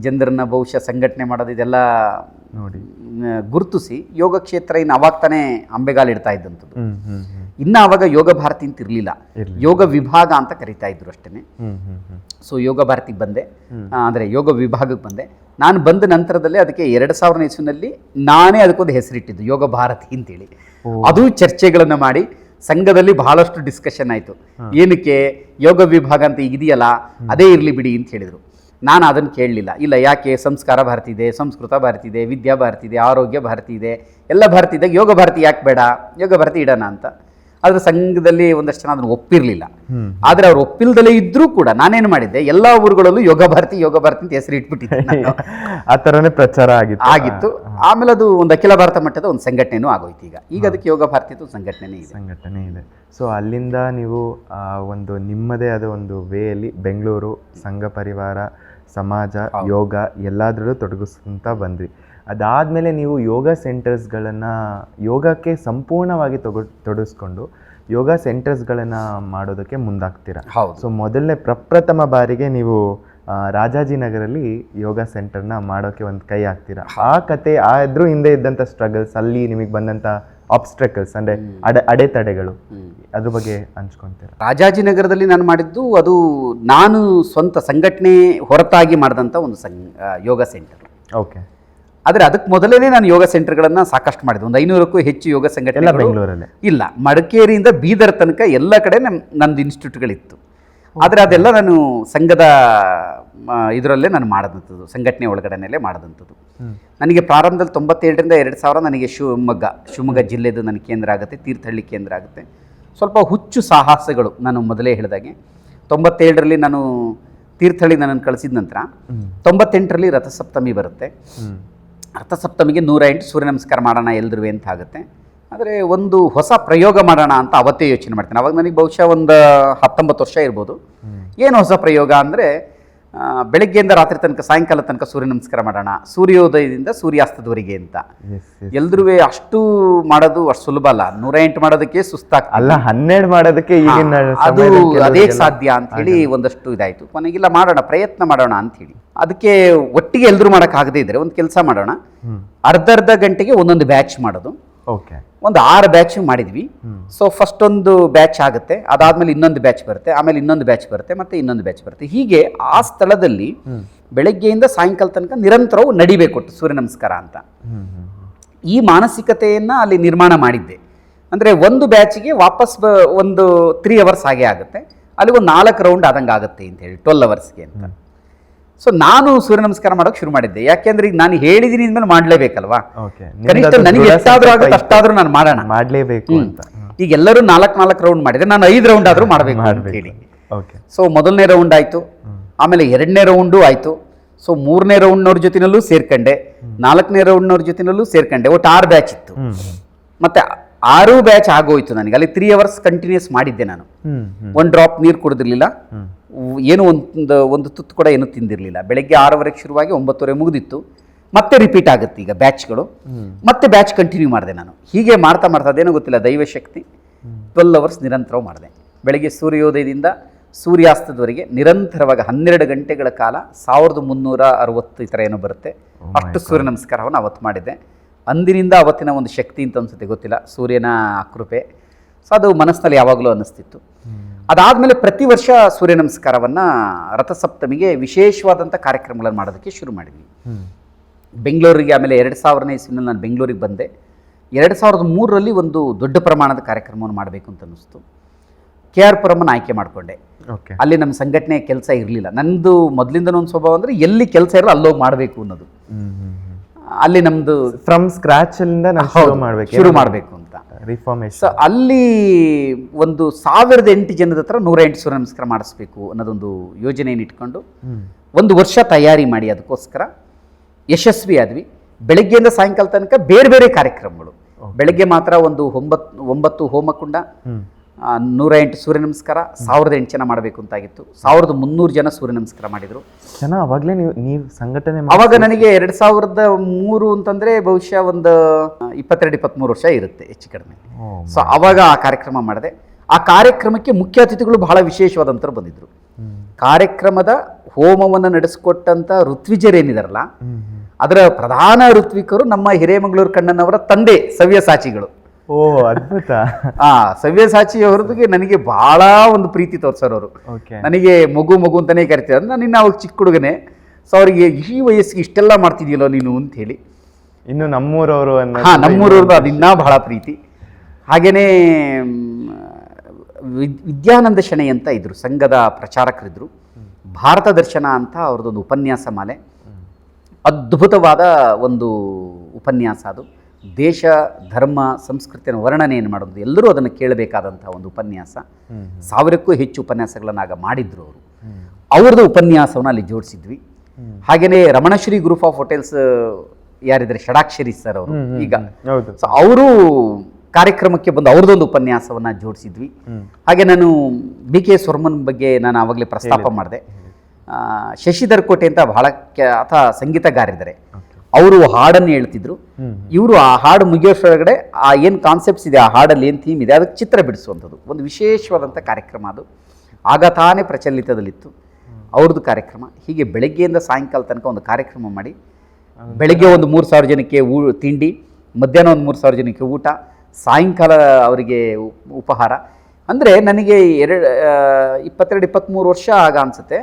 ಜನರನ್ನ ಬಹುಶಃ ಸಂಘಟನೆ ಮಾಡೋದು ಇದೆಲ್ಲ ನೋಡಿ ಗುರುತಿಸಿ ಯೋಗ ಕ್ಷೇತ್ರ ಇನ್ನು ಅವಾಗ ತಾನೇ ಅಂಬೆಗಾಲು ಇಡ್ತಾ ಇದ್ದಂಥದ್ದು. ಇನ್ನು ಆವಾಗ ಯೋಗ ಭಾರತಿ ಅಂತ ಇರಲಿಲ್ಲ, ಯೋಗ ವಿಭಾಗ ಅಂತ ಕರಿತಾ ಇದ್ರು ಅಷ್ಟೇ. ಸೊ ಯೋಗ ಭಾರತಿಗೆ ಬಂದೆ, ಅಂದರೆ ಯೋಗ ವಿಭಾಗಕ್ಕೆ ಬಂದೆ. ನಾನು ಬಂದ ನಂತರದಲ್ಲಿ ಅದಕ್ಕೆ 2000 ಇಸ್ವಿನಲ್ಲಿ ನಾನೇ ಅದಕ್ಕೊಂದು ಹೆಸರಿಟ್ಟಿದ್ದು, ಯೋಗ ಭಾರತಿ ಅಂತೇಳಿ. ಅದು ಚರ್ಚೆಗಳನ್ನು ಮಾಡಿ ಸಂಘದಲ್ಲಿ ಬಹಳಷ್ಟು ಡಿಸ್ಕಷನ್ ಆಯಿತು. ಏನಕ್ಕೆ ಯೋಗ ವಿಭಾಗ ಅಂತ ಈಗ ಇದೆಯಲ್ಲ, ಅದೇ ಇರಲಿ ಬಿಡಿ ಅಂತ ಹೇಳಿದರು. ನಾನು ಅದನ್ನು ಕೇಳಲಿಲ್ಲ. ಇಲ್ಲ, ಯಾಕೆ ಸಂಸ್ಕಾರ ಭಾರತಿ ಇದೆ, ಸಂಸ್ಕೃತ ಭಾರತಿ ಇದೆ, ವಿದ್ಯಾ ಭಾರತಿ ಇದೆ, ಆರೋಗ್ಯ ಭಾರತಿ ಇದೆ, ಎಲ್ಲ ಭಾರತಿ ಇದೆ, ಯೋಗ ಭಾರತಿ ಯಾಕೆ ಬೇಡ, ಯೋಗ ಭಾರತಿ ಇಡೋಣ ಅಂತ. ಆದರೆ ಸಂಘದಲ್ಲಿ ಒಂದಷ್ಟು ಜನ ಅದನ್ನು ಒಪ್ಪಿರಲಿಲ್ಲ. ಆದರೆ ಅವ್ರು ಒಪ್ಪಿಲ್ದಲೇ ಇದ್ದರೂ ಕೂಡ ನಾನೇನು ಮಾಡಿದ್ದೆ, ಎಲ್ಲ ಊರುಗಳಲ್ಲೂ ಯೋಗ ಭಾರತಿ ಅಂತ ಹೆಸರು ಇಟ್ಬಿಟ್ಟಿದ್ದೆ. ಆ ಥರನೇ ಪ್ರಚಾರ ಆಗಿತ್ತು. ಆಮೇಲೆ ಅದು ಒಂದು ಅಖಿಲ ಭಾರತ ಮಟ್ಟದ ಒಂದು ಸಂಘಟನೆನೂ ಆಗೋಯ್ತು. ಈಗ ಅದಕ್ಕೆ ಯೋಗ ಭಾರತಿ ಸಂಘಟನೆ ಇದೆ. ಸೊ ಅಲ್ಲಿಂದ ನೀವು ಒಂದು ನಿಮ್ಮದೇ ಆದ ಒಂದು ವೇಯಲ್ಲಿ ಬೆಂಗಳೂರು ಸಂಘ ಪರಿವಾರ, ಸಮಾಜ, ಯೋಗ ಎಲ್ಲದರಲ್ಲೂ ತೊಡಗಿಸ್ಕೊಂತ ಬಂದ್ರಿ. ಅದಾದಮೇಲೆ ನೀವು ಯೋಗ ಸೆಂಟರ್ಸ್ಗಳನ್ನು ಯೋಗಕ್ಕೆ ಸಂಪೂರ್ಣವಾಗಿ ತೊಡಗಿಸ್ಕೊಂಡು ಯೋಗ ಸೆಂಟರ್ಸ್ಗಳನ್ನು ಮಾಡೋದಕ್ಕೆ ಮುಂದಾಗ್ತೀರಾ. ಸೊ ಮೊದಲನೇ ಪ್ರಪ್ರಥಮ ಬಾರಿಗೆ ನೀವು ರಾಜಾಜಿನಗರಲ್ಲಿ ಯೋಗ ಸೆಂಟರ್ನ ಮಾಡೋಕ್ಕೆ ಒಂದು ಕೈ ಹಾಕ್ತೀರಾ. ಆ ಕತೆ, ಅದ್ರ ಹಿಂದೆ ಇದ್ದಂಥ ಸ್ಟ್ರಗಲ್ಸ್, ಅಲ್ಲಿ ನಿಮಗೆ ಬಂದಂಥ ಆಬ್ಸ್ಟ್ರಕಲ್ಸ್ ಅಂದರೆ ಅಡೆತಡೆಗಳು, ಅದ್ರ ಬಗ್ಗೆ ಹಂಚ್ಕೊತೀರಾ? ರಾಜಾಜಿನಗರದಲ್ಲಿ ನಾನು ಮಾಡಿದ್ದು ಅದು ನಾನು ಸ್ವಂತ ಸಂಘಟನೆ ಹೊರತಾಗಿ ಮಾಡಿದಂಥ ಒಂದು ಯೋಗ ಸೆಂಟರ್. ಓಕೆ. ಆದರೆ ಅದಕ್ಕೆ ಮೊದಲೇ ನಾನು ಯೋಗ ಸೆಂಟರ್ಗಳನ್ನು ಸಾಕಷ್ಟು ಮಾಡಿದೆ. ಒಂದು 500ಕ್ಕೂ ಹೆಚ್ಚು ಯೋಗ ಸಂಘಟನೆ ಬೆಂಗಳೂರಲ್ಲೇ ಇಲ್ಲ, ಮಡಿಕೇರಿಯಿಂದ ಬೀದರ್ ತನಕ ಎಲ್ಲ ಕಡೆ ನಂದು ಇನ್ಸ್ಟಿಟ್ಯೂಟ್ಗಳಿತ್ತು. ಆದರೆ ಅದೆಲ್ಲ ನಾನು ಸಂಘದ ಇದರಲ್ಲೇ ನಾನು ಮಾಡಿದಂಥದ್ದು, ಸಂಘಟನೆ ಒಳಗಡೆನಲ್ಲೇ ಮಾಡಿದಂಥದ್ದು. ನನಗೆ ಪ್ರಾರಂಭದಲ್ಲಿ 97ರಿಂದ 2000 ನನಗೆ ಶಿವಮೊಗ್ಗ ಜಿಲ್ಲೆದು ನನ್ನ ಕೇಂದ್ರ ಆಗುತ್ತೆ, ತೀರ್ಥಹಳ್ಳಿ ಕೇಂದ್ರ ಆಗುತ್ತೆ. ಸ್ವಲ್ಪ ಹುಚ್ಚು ಸಾಹಸಗಳು. ನಾನು ಮೊದಲೇ ಹೇಳಿದಾಗೆ 97ರಲ್ಲಿ ನಾನು ತೀರ್ಥಹಳ್ಳಿ ನನ್ನನ್ನು ಕಳಿಸಿದ ನಂತರ 98ರಲ್ಲಿ ರಥಸಪ್ತಮಿ ಬರುತ್ತೆ. ರಥಸಪ್ತಮಿಗೆ 108 ಸೂರ್ಯ ನಮಸ್ಕಾರ ಮಾಡೋಣ ಎಲ್ರೂ ಅಂತ ಆಗುತ್ತೆ. ಆದರೆ ಒಂದು ಹೊಸ ಪ್ರಯೋಗ ಮಾಡೋಣ ಅಂತ ಅವತ್ತೇ ಯೋಚನೆ ಮಾಡ್ತೇನೆ. ಅವಾಗ ನನಗೆ ಬಹುಶಃ ಒಂದು 19 ವರ್ಷ ಇರ್ಬೋದು. ಏನು ಹೊಸ ಪ್ರಯೋಗ ಅಂದರೆ, ಬೆಳಗ್ಗೆಯಿಂದ ರಾತ್ರಿ ತನಕ, ಸಾಯಂಕಾಲ ತನಕ ಸೂರ್ಯ ನಮಸ್ಕಾರ ಮಾಡೋಣ, ಸೂರ್ಯೋದಯದಿಂದ ಸೂರ್ಯಾಸ್ತದವರೆಗೆ ಅಂತ. ಎಲ್ರೂ ಅಷ್ಟು ಮಾಡೋದು ಅಷ್ಟು ಸುಲಭ ಅಲ್ಲ, 108 ಮಾಡೋದಕ್ಕೆ ಸುಸ್ತಾಗ್ತದೆ ಅಲ್ಲ, 12 ಮಾಡೋದಕ್ಕೆ ಅದು ಅದೇ ಸಾಧ್ಯ ಅಂತ ಹೇಳಿ ಒಂದಷ್ಟು ಇದಾಯಿತು. ಕೊನೆಗಿಲ್ಲ, ಮಾಡೋಣ, ಪ್ರಯತ್ನ ಮಾಡೋಣ ಅಂತ ಹೇಳಿ. ಅದಕ್ಕೆ ಒಟ್ಟಿಗೆ ಎಲ್ಲರೂ ಮಾಡೋಕ್ಕಾಗದೇ ಇದ್ರೆ ಒಂದು ಕೆಲಸ ಮಾಡೋಣ, ಅರ್ಧ ಗಂಟೆಗೆ ಒಂದೊಂದು ಬ್ಯಾಚ್ ಮಾಡೋದು. ಓಕೆ. ಒಂದು 6 ಬ್ಯಾಚ್ ಮಾಡಿದ್ವಿ. ಸೊ ಫಸ್ಟ್ ಒಂದು ಬ್ಯಾಚ್ ಆಗುತ್ತೆ, ಅದಾದ್ಮೇಲೆ ಇನ್ನೊಂದು ಬ್ಯಾಚ್ ಬರುತ್ತೆ, ಆಮೇಲೆ ಇನ್ನೊಂದು ಬ್ಯಾಚ್ ಬರುತ್ತೆ, ಮತ್ತೆ ಇನ್ನೊಂದು ಬ್ಯಾಚ್ ಬರುತ್ತೆ. ಹೀಗೆ ಆ ಸ್ಥಳದಲ್ಲಿ ಬೆಳಗ್ಗೆಯಿಂದ ಸಾಯಂಕಾಲ ತನಕ ನಿರಂತರವು ನಡಿಬೇಕು ಸೂರ್ಯ ನಮಸ್ಕಾರ ಅಂತ. ಈ ಮಾನಸಿಕತೆಯನ್ನು ಅಲ್ಲಿ ನಿರ್ಮಾಣ ಮಾಡಿದ್ದೆ. ಅಂದರೆ ಒಂದು ಬ್ಯಾಚಿಗೆ ವಾಪಸ್ ಒಂದು 3 ಅವರ್ಸ್ ಹಾಗೆ ಆಗುತ್ತೆ, ಅಲ್ಲಿ ಒಂದು 4 ರೌಂಡ್ ಆದಂಗೆ ಆಗುತ್ತೆ ಅಂತ ಹೇಳಿ 12 ಅವರ್ಸ್ಗೆ ಅಂತ. ಸೊ ನಾನು ಸೂರ್ಯ ನಮಸ್ಕಾರ ಮಾಡೋಕೆ ಶುರು ಮಾಡಿದ್ದೆ. ಯಾಕೆಂದ್ರೆ ಈಗ ನಾನು ಹೇಳಿದೀನಿ ಇನ್ಮೇಲೆ ಮಾಡಲೇಬೇಕಲ್ವಾ, ಕನಿಷ್ಠ ನನಗೆ ಎಷ್ಟಾದ್ರೂ ಆಗುತ್ತೆ ಅಷ್ಟಾದ್ರೂ ನಾನು ಮಾಡಲೇಬೇಕು ಅಂತ. ಈಗ ಎಲ್ಲರೂ 4 ರೌಂಡ್ ಮಾಡಿದ್ರೆ ನಾನು 5 ರೌಂಡ್ ಆದ್ರೂ ಮಾಡಬೇಕು ಅಂತ ಹೇಳಿ. ಸೊ ಮೊದಲನೇ ರೌಂಡ್ ಆಯ್ತು, ಆಮೇಲೆ 2ನೇ ರೌಂಡು ಆಯ್ತು. ಸೊ 3ನೇ ರೌಂಡ್ನವ್ರ ಜೊತೆನಲ್ಲೂ ಸೇರ್ಕೊಂಡೆ, 4ನೇ ರೌಂಡ್ನವ್ರ ಜೊತೆನಲ್ಲೂ ಸೇರ್ಕೊಂಡೆ. ಒಟ್ಟು 6 ಬ್ಯಾಚ್ ಇತ್ತು. ಮತ್ತೆ 6 ಬ್ಯಾಚ್ ಆಗೋಯ್ತು ನನಗೆ. ಅಲ್ಲಿ 3 ಅವರ್ಸ್ ಕಂಟಿನ್ಯೂಸ್ ಮಾಡಿದ್ದೆ ನಾನು. ಒಂದು ಡ್ರಾಪ್ ನೀರು ಕುಡಿದಿರ್ಲಿಲ್ಲ, ಏನು ಒಂದು ತುತ್ತು ಕೂಡ ಏನು ತಿಂದಿರಲಿಲ್ಲ. ಬೆಳಗ್ಗೆ 6:00 ಶುರುವಾಗಿ 9:30 ಮುಗಿದಿತ್ತು. ಮತ್ತೆ ರಿಪೀಟ್ ಆಗುತ್ತೆ ಈಗ ಬ್ಯಾಚ್ಗಳು. ಮತ್ತೆ ಬ್ಯಾಚ್ ಕಂಟಿನ್ಯೂ ಮಾಡಿದೆ ನಾನು. ಹೀಗೆ ಮಾಡ್ತಾ ಅದೇನೋ ಗೊತ್ತಿಲ್ಲ, ದೈವಶಕ್ತಿ. 12 ಅವರ್ಸ್ ನಿರಂತರ ಮಾಡಿದೆ. ಬೆಳಗ್ಗೆ ಸೂರ್ಯೋದಯದಿಂದ ಸೂರ್ಯಾಸ್ತದವರೆಗೆ ನಿರಂತರವಾಗಿ 12 ಗಂಟೆಗಳ ಕಾಲ 1360 ಈ ಥರ ಏನೋ ಬರುತ್ತೆ, ಅಷ್ಟು ಸೂರ್ಯ ನಮಸ್ಕಾರವನ್ನು ಅವತ್ತು ಮಾಡಿದ್ದೆ. ಅಂದಿನಿಂದ ಅವತ್ತಿನ ಒಂದು ಶಕ್ತಿ ಅಂತ ಅನ್ಸುತ್ತೆ, ಗೊತ್ತಿಲ್ಲ, ಸೂರ್ಯನ ಕೃಪೆ. ಸೊ ಅದು ಮನಸ್ಸಿನಲ್ಲಿ ಯಾವಾಗಲೂ ಅನ್ನಿಸ್ತಿತ್ತು. ಅದಾದಮೇಲೆ ಪ್ರತಿ ವರ್ಷ ಸೂರ್ಯ ನಮಸ್ಕಾರವನ್ನು ರಥಸಪ್ತಮಿಗೆ ವಿಶೇಷವಾದಂಥ ಕಾರ್ಯಕ್ರಮಗಳನ್ನು ಮಾಡೋದಕ್ಕೆ ಶುರು ಮಾಡಿದ್ವಿ. ಬೆಂಗಳೂರಿಗೆ ಆಮೇಲೆ 2000ನೇ ಇಸ್ವಿನಲ್ಲಿ ನಾನು ಬೆಂಗಳೂರಿಗೆ ಬಂದೆ. 2003ರಲ್ಲಿ ಒಂದು ದೊಡ್ಡ ಪ್ರಮಾಣದ ಕಾರ್ಯಕ್ರಮವನ್ನು ಮಾಡಬೇಕು ಅಂತ ಅನ್ನಿಸ್ತು. KR ಪುರಮನ್ನು ಆಯ್ಕೆ ಮಾಡಿಕೊಂಡೆ. ಓಕೆ. ಅಲ್ಲಿ ನಮ್ಮ ಸಂಘಟನೆ ಕೆಲಸ ಇರಲಿಲ್ಲ. ನಂದು ಮೊದಲಿಂದನೂ ಒಂದು ಸ್ವಭಾವ ಅಂದರೆ ಎಲ್ಲಿ ಕೆಲಸ ಇರಲ್ಲ ಅಲ್ಲೋಗಿ ಮಾಡಬೇಕು ಅನ್ನೋದು. ಅಲ್ಲಿ ನಮ್ಮದು ಫ್ರಮ್ ಸ್ಕ್ರಾಚ್ ಅಲ್ಲಿಂದ ನಾವು ಶುರು ಮಾಡಬೇಕು ಅಂತ ರಿಫಾರ್ಮೇಶನ್. ಸೊ ಅಲ್ಲಿ ಒಂದು 1008 ಜನದ ಹತ್ರ 108 ಸೂರ್ಯ ನಮಸ್ಕಾರ ಮಾಡಿಸ್ಬೇಕು ಅನ್ನೋದೊಂದು ಯೋಜನೆಯನ್ನು ಇಟ್ಕೊಂಡು ಒಂದು ವರ್ಷ ತಯಾರಿ ಮಾಡಿ ಅದಕ್ಕೋಸ್ಕರ ಯಶಸ್ವಿ ಆದ್ವಿ. ಬೆಳಗ್ಗೆಯಿಂದ ಸಾಯಂಕಾಲ ತನಕ ಬೇರೆ ಬೇರೆ ಕಾರ್ಯಕ್ರಮಗಳು. ಬೆಳಗ್ಗೆ ಮಾತ್ರ ಒಂದು 9 ಹೋಮಕುಂಡ, 108 ಸೂರ್ಯ ನಮಸ್ಕಾರ, 1008 ಜನ ಮಾಡಬೇಕು ಅಂತಾಗಿತ್ತು. 1300 ಜನ ಸೂರ್ಯ ನಮಸ್ಕಾರ ಮಾಡಿದರು. ಜನ ಅವಾಗಲೇ ನೀವು ಸಂಘಟನೆ ಅವಾಗ ನನಗೆ 2003 ಅಂತಂದರೆ ಬಹುಶಃ ಒಂದು 22-23 ವರ್ಷ ಇರುತ್ತೆ ಹೆಚ್ಚು ಕಡಿಮೆ. ಸೊ ಅವಾಗ ಆ ಕಾರ್ಯಕ್ರಮ ಮಾಡಿದೆ. ಆ ಕಾರ್ಯಕ್ರಮಕ್ಕೆ ಮುಖ್ಯ ಅತಿಥಿಗಳು ಬಹಳ ವಿಶೇಷವಾದಂಥವ್ರು ಬಂದಿದ್ದರು. ಕಾರ್ಯಕ್ರಮದ ಹೋಮವನ್ನು ನಡೆಸಿಕೊಟ್ಟಂಥ ಋತ್ವಿಜರೇನಿದಾರಲ್ಲ, ಅದರ ಪ್ರಧಾನ ಋತ್ವಿಕರು ನಮ್ಮ ಹಿರೇಮಗಳೂರು ಕಣ್ಣನವರ ತಂದೆ ಸವ್ಯಸಾಚಿಗಳು. ಓ, ಅದ್ಭುತ. ಸವ್ಯಸಾಚಿಯವರಿಗೆ ನನಗೆ ಬಹಳ ಒಂದು ಪ್ರೀತಿ ತೋರ್ಸೋರು. ನನಗೆ ಮಗು ಅಂತಾನೆ ಕರಿತಾರೆ. ನಾನು ಇನ್ನು ಅವಾಗ ಚಿಕ್ಕ ಹುಡುಗನೇ. ಸೊ ಅವರಿಗೆ ಈ ವಯಸ್ಸಿಗೆ ಇಷ್ಟೆಲ್ಲ ಮಾಡ್ತಿದ್ಯಲ್ಲೋ ನೀನು ಅಂತ ಹೇಳಿ. ಇನ್ನು ನಮ್ಮೂರವರು ನಮ್ಮೂರವ್ರದ್ದು ಅದಿನ್ನ ಬಹಳ ಪ್ರೀತಿ. ಹಾಗೇನೇ ವಿದ್ಯಾನಂದ ಶೆಣೈ ಅಂತ ಇದ್ರು, ಸಂಘದ ಪ್ರಚಾರಕರಿದ್ರು. ಭಾರತ ದರ್ಶನ ಅಂತ ಅವ್ರದ್ದೊಂದು ಉಪನ್ಯಾಸ ಮಾಲೆ, ಅದ್ಭುತವಾದ ಒಂದು ಉಪನ್ಯಾಸ ಅದು. ದೇಶ, ಧರ್ಮ, ಸಂಸ್ಕೃತಿಯನ್ನು ವರ್ಣನೆಯನ್ನು ಮಾಡೋದು, ಎಲ್ಲರೂ ಅದನ್ನು ಕೇಳಬೇಕಾದಂಥ ಒಂದು ಉಪನ್ಯಾಸ. 1000ಕ್ಕೂ ಹೆಚ್ಚು ಉಪನ್ಯಾಸಗಳನ್ನು ಆಗ ಮಾಡಿದ್ರು ಅವರು. ಅವ್ರದ್ದು ಉಪನ್ಯಾಸವನ್ನು ಅಲ್ಲಿ ಜೋಡಿಸಿದ್ವಿ. ಹಾಗೆಯೇ ರಮಣಶ್ರೀ ಗ್ರೂಪ್ ಆಫ್ ಹೋಟೆಲ್ಸ್ ಯಾರಿದ್ದಾರೆ, ಷಡಾಕ್ಷರಿ ಸರ್ ಅವರು ಈಗ. ಸೊ ಅವರು ಕಾರ್ಯಕ್ರಮಕ್ಕೆ ಬಂದು ಅವ್ರದ್ದೊಂದು ಉಪನ್ಯಾಸವನ್ನು ಜೋಡಿಸಿದ್ವಿ. ಹಾಗೆ ನಾನು BK ಸ್ವರ್ಮನ್ ಬಗ್ಗೆ ನಾನು ಆವಾಗಲೇ ಪ್ರಸ್ತಾಪ ಮಾಡಿದೆ. ಶಶಿಧರ್ ಕೋಟೆ ಅಂತ ಬಹಳ ಸಂಗೀತಗಾರಿದ್ದಾರೆ. ಅವರು ಹಾಡನ್ನು ಹೇಳ್ತಿದ್ರು. ಇವರು ಆ ಹಾಡು ಮುಗಿಯೋಷ್ಟೊಳಗಡೆ ಆ ಏನು ಕಾನ್ಸೆಪ್ಟ್ಸ್ ಇದೆ, ಆ ಹಾಡಲ್ಲಿ ಏನು ಥೀಮ್ ಇದೆ, ಅದಕ್ಕೆ ಚಿತ್ರ ಬಿಡಿಸುವಂಥದ್ದು ಒಂದು ವಿಶೇಷವಾದಂಥ ಕಾರ್ಯಕ್ರಮ. ಅದು ಆಗ ತಾನೇ ಪ್ರಚಲಿತದಲ್ಲಿತ್ತು ಅವ್ರದ್ದು ಕಾರ್ಯಕ್ರಮ. ಹೀಗೆ ಬೆಳಗ್ಗೆಯಿಂದ ಸಾಯಂಕಾಲ ತನಕ ಒಂದು ಕಾರ್ಯಕ್ರಮ ಮಾಡಿ, ಬೆಳಗ್ಗೆ ಒಂದು 3000 ಜನಕ್ಕೆ ತಿಂಡಿ, ಮಧ್ಯಾಹ್ನ ಒಂದು 3000 ಜನಕ್ಕೆ ಊಟ, ಸಾಯಂಕಾಲ ಅವರಿಗೆ ಉಪಹಾರ. ಅಂದರೆ ನನಗೆ 22-23 ವರ್ಷ ಆಗ ಅನಿಸುತ್ತೆ.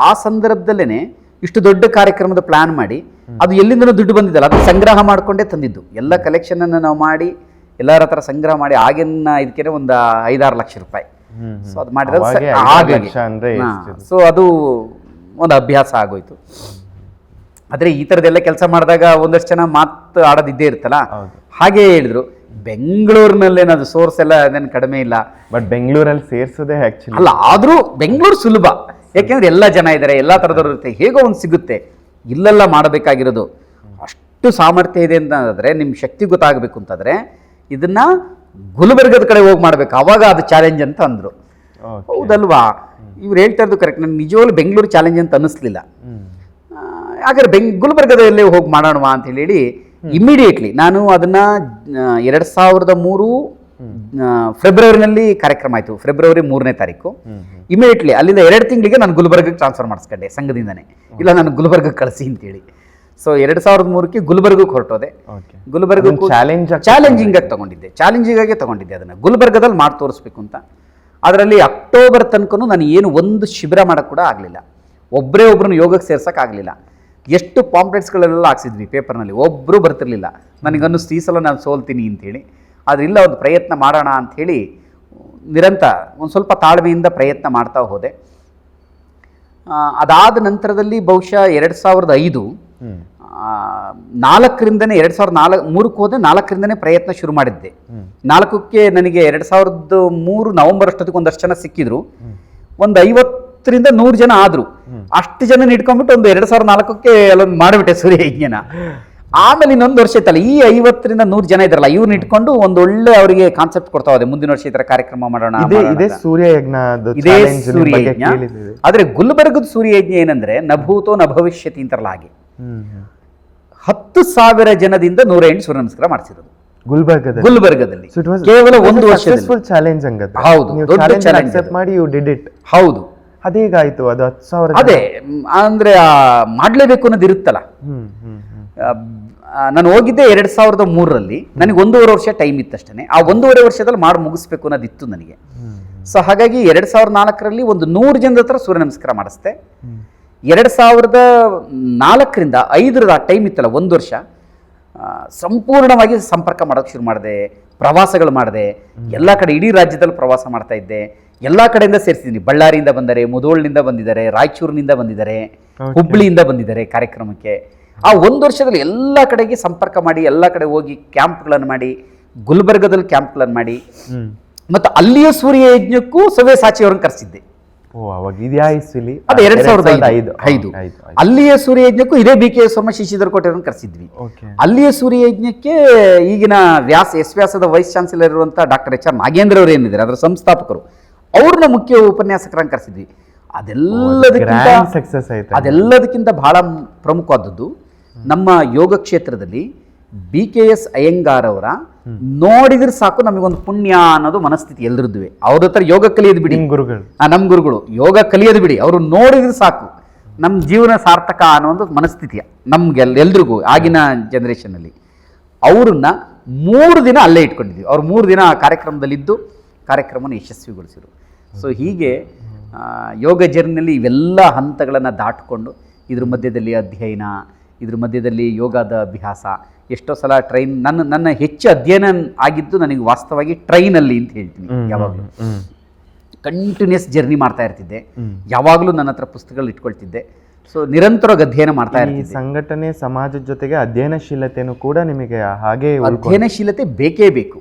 ಆ ಸಂದರ್ಭದಲ್ಲೇ ಇಷ್ಟು ದೊಡ್ಡ ಕಾರ್ಯಕ್ರಮದ ಪ್ಲ್ಯಾನ್ ಮಾಡಿ, ಅದು ಎಲ್ಲಿಂದಲೂ ದುಡ್ಡು ಬಂದಿದ್ದಲ್ಲ, ಅದು ಸಂಗ್ರಹ ಮಾಡಿಕೊಂಡೇ ತಂದಿದ್ದು. ಎಲ್ಲ ಕಲೆಕ್ಷನನ್ನು ನಾವು ಮಾಡಿ ಎಲ್ಲರ ಹತ್ರ ಸಂಗ್ರಹ ಮಾಡಿ ಆಗಿನ ಇದಕ್ಕೆ ಒಂದು 5-6 ಲಕ್ಷ ರೂಪಾಯಿ. ಸೊ ಅದು ಮಾಡಿದ್ರೆ ಹಾಗಾಗಿ ಸೊ ಅದು ಒಂದು ಅಭ್ಯಾಸ ಆಗೋಯ್ತು. ಆದರೆ ಈ ಥರದ್ದೆಲ್ಲ ಕೆಲಸ ಮಾಡಿದಾಗ ಒಂದಷ್ಟು ಜನ ಮಾತು ಆಡೋದಿದ್ದೇ ಇರುತ್ತಲ್ಲ. ಹಾಗೇ ಹೇಳಿದ್ರು, ಬೆಂಗಳೂರಿನಲ್ಲೇನದು ಸೋರ್ಸ್ ಎಲ್ಲ ಅದೇನು ಕಡಿಮೆ ಇಲ್ಲ, ಬಟ್ ಬೆಂಗಳೂರಲ್ಲಿ ಸೇರಿಸೋದೇ ಆ್ಯಕ್ಚುಲಿ ಅಲ್ಲ. ಆದರೂ ಬೆಂಗಳೂರು ಸುಲಭ, ಯಾಕೆಂದರೆ ಎಲ್ಲ ಜನ ಇದ್ದಾರೆ, ಎಲ್ಲ ಥರದವ್ರು ಇರುತ್ತೆ, ಹೇಗೋ ಒಂದು ಸಿಗುತ್ತೆ. ಇಲ್ಲೆಲ್ಲ ಮಾಡಬೇಕಾಗಿರೋದು ಅಷ್ಟು ಸಾಮರ್ಥ್ಯ ಇದೆ ಅಂತಂದರೆ, ನಿಮ್ಮ ಶಕ್ತಿ ಗೊತ್ತಾಗಬೇಕು ಅಂತಂದರೆ ಇದನ್ನು ಗುಲ್ಬರ್ಗದ ಕಡೆ ಹೋಗಿ ಮಾಡಬೇಕು, ಆವಾಗ ಅದು ಚಾಲೆಂಜ್ ಅಂತ ಅಂದರು. ಹೌದಲ್ವಾ? ಇವ್ರು ಹೇಳ್ತಾ ಇರೋದು ಕರೆಕ್ಟ್. ನನಗೆ ನಿಜವಾಗ್ಲೂ ಬೆಂಗಳೂರು ಚಾಲೆಂಜ್ ಅಂತ ಅನ್ನಿಸ್ಲಿಲ್ಲ. ಹಾಗಾದ್ರೆ ಗುಲ್ಬರ್ಗದಲ್ಲೇ ಹೋಗಿ ಮಾಡೋಣ ಅಂತ ಹೇಳಿ ಇಮಿಡಿಯೇಟ್ಲಿ ನಾನು ಅದನ್ನು 2003 ಫೆಬ್ರವರಿನಲ್ಲಿ ಕಾರ್ಯಕ್ರಮ ಆಯಿತು. ಫೆಬ್ರವರಿ 3ನೇ ತಾರೀಕು. ಇಮಿಡಿಯೇಟ್ಲಿ ಅಲ್ಲಿಂದ 2 ತಿಂಗಳಿಗೆ ನಾನು ಗುಲ್ಬರ್ಗಕ್ಕೆ ಟ್ರಾನ್ಸ್ಫರ್ ಮಾಡಿಸ್ಕೊಂಡೆ ಸಂಘದಿಂದನೇ. ಇಲ್ಲ, ನಾನು ಗುಲ್ಬರ್ಗಕ್ಕೆ ಕಳಿಸಿ ಅಂತೇಳಿ. ಸೊ 2003ಕ್ಕೆ ಗುಲ್ಬರ್ಗಕ್ಕೆ ಹೊರಟೋದೆ. ಗುಲ್ಬರ್ಗಕ್ಕೆ ಚಾಲೆಂಜಿಂಗ್ ಆಗಿ ತಗೊಂಡಿದ್ದೆ ಅದನ್ನು ಗುಲ್ಬರ್ಗದಲ್ಲಿ ಮಾಡಿ ತೋರಿಸ್ಬೇಕು ಅಂತ. ಅದರಲ್ಲಿ ಅಕ್ಟೋಬರ್ ತನಕ ನಾನು ಏನು ಒಂದು ಶಿಬಿರ ಮಾಡೋಕ್ಕೆ ಕೂಡ ಆಗಲಿಲ್ಲ. ಒಬ್ಬರನ್ನು ಯೋಗಕ್ಕೆ ಸೇರ್ಸೋಕ್ಕಾಗಲಿಲ್ಲ. ಎಷ್ಟು ಪಾಂಪ್ಲೆಟ್ಸ್ಗಳೆಲ್ಲ ಹಾಕ್ಸಿದ್ವಿ ಪೇಪರ್ನಲ್ಲಿ, ಒಬ್ಬರು ಬರ್ತಿರ್ಲಿಲ್ಲ. ನನಗನ್ನಿಸ್ತು ಈ ಸಲ ನಾನು ಸೋಲ್ತೀನಿ ಅಂಥೇಳಿ. ಆದರೆ ಇಲ್ಲ, ಒಂದು ಪ್ರಯತ್ನ ಮಾಡೋಣ ಅಂಥೇಳಿ ನಿರಂತರ ಒಂದು ಸ್ವಲ್ಪ ತಾಳ್ಮೆಯಿಂದ ಪ್ರಯತ್ನ ಮಾಡ್ತಾ ಹೋದೆ. ಅದಾದ ನಂತರದಲ್ಲಿ ಬಹುಶಃ 2005 4ರಿಂದನೇ 2003ಕ್ಕೆ ಹೋದೆ. 4ರಿಂದನೇ ಪ್ರಯತ್ನ ಶುರು ಮಾಡಿದ್ದೆ. 4ಕ್ಕೆ ನನಗೆ 2003 ನವೆಂಬರ್ ಅಷ್ಟೊತ್ತಿಗೆ ಒಂದಷ್ಟು ಜನ ಸಿಕ್ಕಿದ್ರು. ಒಂದು 50ರಿಂದ 100 ಜನ ಆದರು. ಅಷ್ಟು ಜನ ಇಟ್ಕೊಂಡ್ಬಿಟ್ಟು ಒಂದು 2004ಕ್ಕೆ ಅಲ್ಲೊಂದು ಮಾಡಿಬಿಟ್ಟೆ ಸೂರ್ಯಯಜ್ಞನ. ಆಮೇಲೆ ಇನ್ನೊಂದು ವರ್ಷ ಇತ್ತಲ್ಲ, ಈ 50ರಿಂದ 100 ಜನ ಇದ್ರಲ್ಲ, ಇವ್ರನ್ನ ಇಟ್ಕೊಂಡು ಒಂದು ಒಳ್ಳೆ ಅವರಿಗೆ ಕಾನ್ಸೆಪ್ಟ್ ಕೊಡ್ತಾ ಹೋದೆ. ಮುಂದಿನ ವರ್ಷ ಈ ಥರ ಕಾರ್ಯಕ್ರಮ ಮಾಡೋಣ. ಇದೇ ಸೂರ್ಯಯಜ್ಞ. ಆದರೆ ಗುಲ್ಬರ್ಗದ ಸೂರ್ಯಯಜ್ಞ ಏನಂದ್ರೆ ನಭೂತೋ ನ ಭವಿಷ್ಯತಿ ಅಂತಾರಲ್ಲ ಹಾಗೆ 10,000 ಜನದಿಂದ 108 ಸೂರ್ಯ ನಮಸ್ಕಾರ ಮಾಡಿಸಿರೋದು ಗುಲ್ಬರ್ಗದಲ್ಲಿ ಕೇವಲ ಒಂದು ವರ್ಷದಲ್ಲಿ. ಚಾಲೆಂಜ್ ಹೌದು, ದೊಡ್ಡ ಚಾಲೆಂಜ್ ಮಾಡಿ ಯು ಡಿಡ್ ಇಟ್. ಹೌದು, ಅದೇಗಾಯ್ತು ಅದು 10,000? ಅದೇ ಅಂದ್ರೆ ಮಾಡ್ಲೇಬೇಕು ಅನ್ನೋದು ಇರುತ್ತಲ್ಲ. ನಾನು ಹೋಗಿದ್ದೆ 2003ರಲ್ಲಿ. ನನಗೆ 1.5 ವರ್ಷ ಟೈಮ್ ಇತ್ತಷ್ಟೇ. ಆ 1.5 ವರ್ಷದಲ್ಲಿ ಮಾಡಿ ಮುಗಿಸ್ಬೇಕು ಅನ್ನೋದಿತ್ತು ನನಗೆ. ಸೊ ಹಾಗಾಗಿ 2004ರಲ್ಲಿ ಒಂದು 100 ಜನದ ಹತ್ರ ಸೂರ್ಯ ನಮಸ್ಕಾರ ಮಾಡಿಸ್ದೆ. 2004ರಿಂದ 5 ಟೈಮ್ ಇತ್ತಲ್ಲ, 1 ವರ್ಷ ಸಂಪೂರ್ಣವಾಗಿ ಸಂಪರ್ಕ ಮಾಡೋಕ್ಕೆ ಶುರು ಮಾಡಿದೆ. ಪ್ರವಾಸಗಳು ಮಾಡಿದೆ, ಎಲ್ಲ ಕಡೆ ಇಡೀ ರಾಜ್ಯದಲ್ಲಿ ಪ್ರವಾಸ ಮಾಡ್ತಾ ಇದ್ದೆ. ಎಲ್ಲ ಕಡೆಯಿಂದ ಸೇರಿಸಿದ್ದೀನಿ. ಬಳ್ಳಾರಿಯಿಂದ ಬಂದರೆ, ಮುಧೋಳ್ನಿಂದ ಬಂದಿದ್ದಾರೆ, ರಾಯಚೂರಿನಿಂದ ಬಂದಿದ್ದಾರೆ, ಹುಬ್ಬಳ್ಳಿಯಿಂದ ಬಂದಿದ್ದಾರೆ ಕಾರ್ಯಕ್ರಮಕ್ಕೆ. ಆ 1 ವರ್ಷದಲ್ಲಿ ಎಲ್ಲ ಕಡೆಗೆ ಸಂಪರ್ಕ ಮಾಡಿ, ಎಲ್ಲ ಕಡೆ ಹೋಗಿ ಕ್ಯಾಂಪ್ಗಳನ್ನು ಮಾಡಿ, ಗುಲ್ಬರ್ಗದಲ್ಲಿ ಕ್ಯಾಂಪ್ಗಳನ್ನು ಮಾಡಿ, ಮತ್ತು ಅಲ್ಲಿಯ ಸೂರ್ಯ ಯಜ್ಞಕ್ಕೂ ಸವ್ಯಸಾಚಿ ಅವರನ್ನು ಕರೆಸಿದ್ದೆ. ಅದು 2005. ಅಲ್ಲಿಯ ಸೂರ್ಯ ಯಜ್ಞಕ್ಕೂ ಇದೇ BKS ವರ್ಮ ಶಶಿಧರ ಕೋಟೆ ಅವರನ್ನು ಕರೆಸಿದ್ವಿ. ಅಲ್ಲಿಯ ಸೂರ್ಯ ಯಜ್ಞಕ್ಕೆ ಈಗಿನ ವ್ಯಾಸದ ವೈಸ್ ಚಾನ್ಸಲರ್ ಇರುವಂಥ ಡಾಕ್ಟರ್ HR ನಾಗೇಂದ್ರ ಅವರು ಏನಿದ್ದಾರೆ, ಅದರ ಸಂಸ್ಥಾಪಕರು, ಅವ್ರನ್ನ ಮುಖ್ಯ ಉಪನ್ಯಾಸಕರನ್ನು ಕರೆಸಿದ್ವಿ. ಅದೆಲ್ಲದಕ್ಕಿಂತ ಬಹಳ ಪ್ರಮುಖವಾದದ್ದು, ನಮ್ಮ ಯೋಗ ಕ್ಷೇತ್ರದಲ್ಲಿ BKS ಅಯ್ಯಂಗಾರ್ ಅವರ ನೋಡಿದ್ರೆ ಸಾಕು ನಮಗೊಂದು ಪುಣ್ಯ ಅನ್ನೋದು ಮನಸ್ಥಿತಿ ಎಲ್ರಿದ್ವಿ. ಅವ್ರ ಹತ್ರ ಯೋಗ ಕಲಿಯೋದು ಬಿಡಿ, ನಮ್ಮ ಗುರುಗಳು ಯೋಗ ಕಲಿಯೋದು ಬಿಡಿ, ಅವರು ನೋಡಿದ್ರೆ ಸಾಕು ನಮ್ಮ ಜೀವನ ಸಾರ್ಥಕ ಅನ್ನೋ ಒಂದು ಮನಸ್ಥಿತಿಯ ಎಲ್ರಿಗೂ ಆಗಿನ ಜನ್ರೇಷನಲ್ಲಿ. ಅವ್ರನ್ನ 3 ದಿನ ಅಲ್ಲೇ ಇಟ್ಕೊಂಡಿದ್ವಿ. ಅವ್ರು 3 ದಿನ ಕಾರ್ಯಕ್ರಮದಲ್ಲಿದ್ದು ಕಾರ್ಯಕ್ರಮವನ್ನು ಯಶಸ್ವಿಗೊಳಿಸಿದರು. ಸೊ ಹೀಗೆ ಯೋಗ ಜರ್ನಿಯಲ್ಲಿ ಇವೆಲ್ಲ ಹಂತಗಳನ್ನು ದಾಟಿಕೊಂಡು ಇದ್ರ ಮಧ್ಯದಲ್ಲಿ ಅಧ್ಯಯನ, ಇದ್ರ ಮಧ್ಯದಲ್ಲಿ ಯೋಗದ ಅಭ್ಯಾಸ, ಎಷ್ಟೋ ಸಲ ನನ್ನ ಹೆಚ್ಚು ಅಧ್ಯಯನ ಆಗಿದ್ದು ನನಗೆ ವಾಸ್ತವವಾಗಿ ಟ್ರೈನಲ್ಲಿ ಅಂತ ಹೇಳ್ತೀನಿ. ಯಾವಾಗಲೂ ಕಂಟಿನ್ಯೂಸ್ ಜರ್ನಿ ಮಾಡ್ತಾ ಇರ್ತಿದ್ದೆ. ಯಾವಾಗಲೂ ನನ್ನ ಹತ್ರ ಪುಸ್ತಕಗಳು ಇಟ್ಕೊಳ್ತಿದ್ದೆ. ಸೊ ನಿರಂತರವಾಗಿ ಅಧ್ಯಯನ ಮಾಡ್ತಾ ಇರ್ತಿದ್ದೆ. ಸಂಘಟನೆ ಸಮಾಜದ ಜೊತೆಗೆ ಅಧ್ಯಯನಶೀಲತೆನೂ ಕೂಡ ನಿಮಗೆ ಹಾಗೆ ಅಧ್ಯಯನಶೀಲತೆ ಬೇಕೇ ಬೇಕು.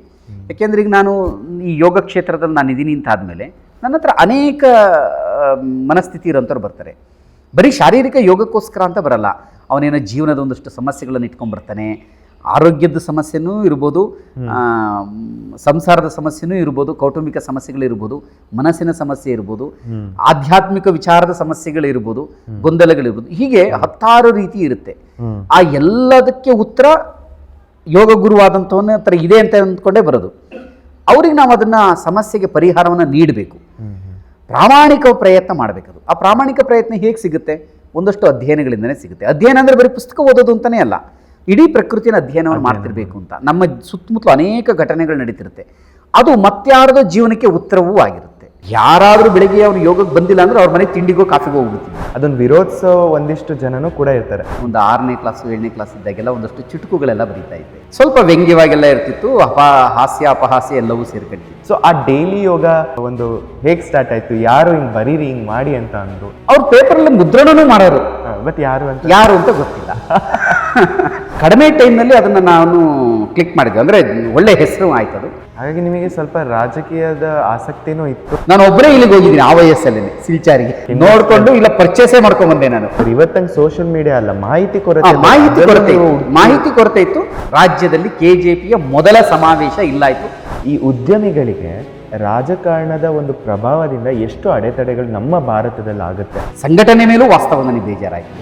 ಯಾಕೆಂದ್ರೆ ಈಗ ನಾನು ಈ ಯೋಗ ಕ್ಷೇತ್ರದಲ್ಲಿ ನಾನು ಇದ್ದೀನಿ ಅಂತ ಆದಮೇಲೆ ನನ್ನ ಹತ್ರ ಅನೇಕ ಮನಸ್ಥಿತಿ ಇರೋಂಥವ್ರು ಬರ್ತಾರೆ. ಬರೀ ಶಾರೀರಿಕ ಯೋಗಕ್ಕೋಸ್ಕರ ಅಂತ ಬರಲ್ಲ. ಅವನೇನೋ ಜೀವನದ ಒಂದಷ್ಟು ಸಮಸ್ಯೆಗಳನ್ನು ಇಟ್ಕೊಂಡ್ಬರ್ತಾನೆ. ಆರೋಗ್ಯದ ಸಮಸ್ಯೆನೂ ಇರ್ಬೋದು, ಸಂಸಾರದ ಸಮಸ್ಯೆನೂ ಇರ್ಬೋದು, ಕೌಟುಂಬಿಕ ಸಮಸ್ಯೆಗಳಿರ್ಬೋದು, ಮನಸ್ಸಿನ ಸಮಸ್ಯೆ ಇರ್ಬೋದು, ಆಧ್ಯಾತ್ಮಿಕ ವಿಚಾರದ ಸಮಸ್ಯೆಗಳಿರ್ಬೋದು, ಗೊಂದಲಗಳಿರ್ಬೋದು, ಹೀಗೆ 10 ರೀತಿ ಇರುತ್ತೆ. ಆ ಎಲ್ಲದಕ್ಕೆ ಉತ್ತರ ಯೋಗ ಗುರುವಾದಂಥವನ್ನ ಹತ್ರ ಇದೆ ಅಂತ ಅಂದ್ಕೊಂಡೇ ಬರೋದು. ಅವ್ರಿಗೆ ನಾವು ಅದನ್ನು ಸಮಸ್ಯೆಗೆ ಪರಿಹಾರವನ್ನು ನೀಡಬೇಕು. ಪ್ರಾಮಾಣಿಕ ಪ್ರಯತ್ನ ಮಾಡಬೇಕದು. ಆ ಪ್ರಾಮಾಣಿಕ ಪ್ರಯತ್ನ ಹೇಗೆ ಸಿಗುತ್ತೆ? ಒಂದಷ್ಟು ಅಧ್ಯಯನಗಳಿಂದನೇ ಸಿಗುತ್ತೆ. ಅಧ್ಯಯನ ಅಂದರೆ ಬರೀ ಪುಸ್ತಕ ಓದೋದು ಅಂತಲೇ ಅಲ್ಲ, ಇಡೀ ಪ್ರಕೃತಿನ ಅಧ್ಯಯನವನ್ನು ಮಾಡ್ತಿರ್ಬೇಕು ಅಂತ. ನಮ್ಮ ಸುತ್ತಮುತ್ತಲು ಅನೇಕ ಘಟನೆಗಳು ನಡೀತಿರುತ್ತೆ. ಅದು ಮತ್ತಾರದೋ ಜೀವನಕ್ಕೆ ಉತ್ತರವೂ ಆಗಿರುತ್ತೆ. ಯಾರಾದರೂ ಬೆಳಿಗ್ಗೆ ಅವ್ರು ಯೋಗಕ್ಕೆ ಬಂದಿಲ್ಲ ಅಂದ್ರೆ ಅವ್ರ ಮನೆ ತಿಂಡಿಗೋ ಕಾಫಿಗೋ ಹೋಗ್ಬಿಡ್ತೀವಿ. ಅದೊಂದು ವಿರೋಧಿಸೋ ಒಂದಿಷ್ಟು ಜನನೂ ಕೂಡ ಇರ್ತಾರೆ. ಒಂದು 6ನೇ ಕ್ಲಾಸು 7ನೇ ಕ್ಲಾಸ್ ಇದ್ದಾಗೆಲ್ಲ ಒಂದಷ್ಟು ಚುಟುಕುಗಳೆಲ್ಲ ಬರೀತಾ ಇದ್ದೆ. ಸ್ವಲ್ಪ ವ್ಯಂಗ್ಯವಾಗೆಲ್ಲ ಇರ್ತಿತ್ತು, ಹಾಸ್ಯ ಅಪಹಾಸ್ಯ ಎಲ್ಲವೂ ಸೇರ್ಕೊಂಡಿತ್ತು. ಸೊ ಆ ಡೈಲಿ ಯೋಗ ಒಂದು ಹೇಗೆ ಸ್ಟಾರ್ಟ್ ಆಯ್ತು? ಯಾರು ಹಿಂಗೆ ಬರೀರಿ, ಹಿಂಗೆ ಮಾಡಿ ಅಂತ ಅಂದ್ರು? ಅವ್ರು ಪೇಪರಲ್ಲಿ ಮುದ್ರಣನೂ ಮಾಡೋರು, ಬಟ್ ಯಾರು ಅಂತ ಗೊತ್ತಿಲ್ಲ. ಕಡಿಮೆ ಟೈಮ್ನಲ್ಲಿ ಅದನ್ನು ನಾನು ಕ್ಲಿಕ್ ಮಾಡಿದ್ವಿ. ಅಂದರೆ ಒಳ್ಳೆ ಹೆಸರು ಆಯ್ತು ಅದು. ಹಾಗಾಗಿ ನಿಮಗೆ ಸ್ವಲ್ಪ ರಾಜಕೀಯದ ಆಸಕ್ತಿನೂ ಇತ್ತು. ನಾನು ಒಬ್ಬರೇ ಇಲ್ಲಿಗೆ ಹೋಗಿದ್ದೀನಿ ಆ ವಯಸ್ಸಲ್ಲಿ ಸಿಲ್ಚಾರಿಗೆ ನೋಡ್ಕೊಂಡು, ಇಲ್ಲ ಪರ್ಚೇಸೇ ಮಾಡ್ಕೊಂಡ್ ಬಂದೆ ನಾನು. ಇವತ್ತಂಗೆ ಸೋಷಿಯಲ್ ಮೀಡಿಯಾ ಅಲ್ಲ, ಮಾಹಿತಿ ಕೊರತೆ ಇತ್ತು. ರಾಜ್ಯದಲ್ಲಿ KJPಯ ಮೊದಲ ಸಮಾವೇಶ ಇಲ್ಲಾಯ್ತು. ಈ ಉದ್ಯಮಿಗಳಿಗೆ ರಾಜಕಾರಣದ ಒಂದು ಪ್ರಭಾವದಿಂದ ಎಷ್ಟು ಅಡೆತಡೆಗಳು ನಮ್ಮ ಭಾರತದಲ್ಲಿ ಆಗುತ್ತೆ? ಸಂಘಟನೆ ಮೇಲೂ ವಾಸ್ತವ ನನಗೆ ಬೇಜಾರಾಯಿತು.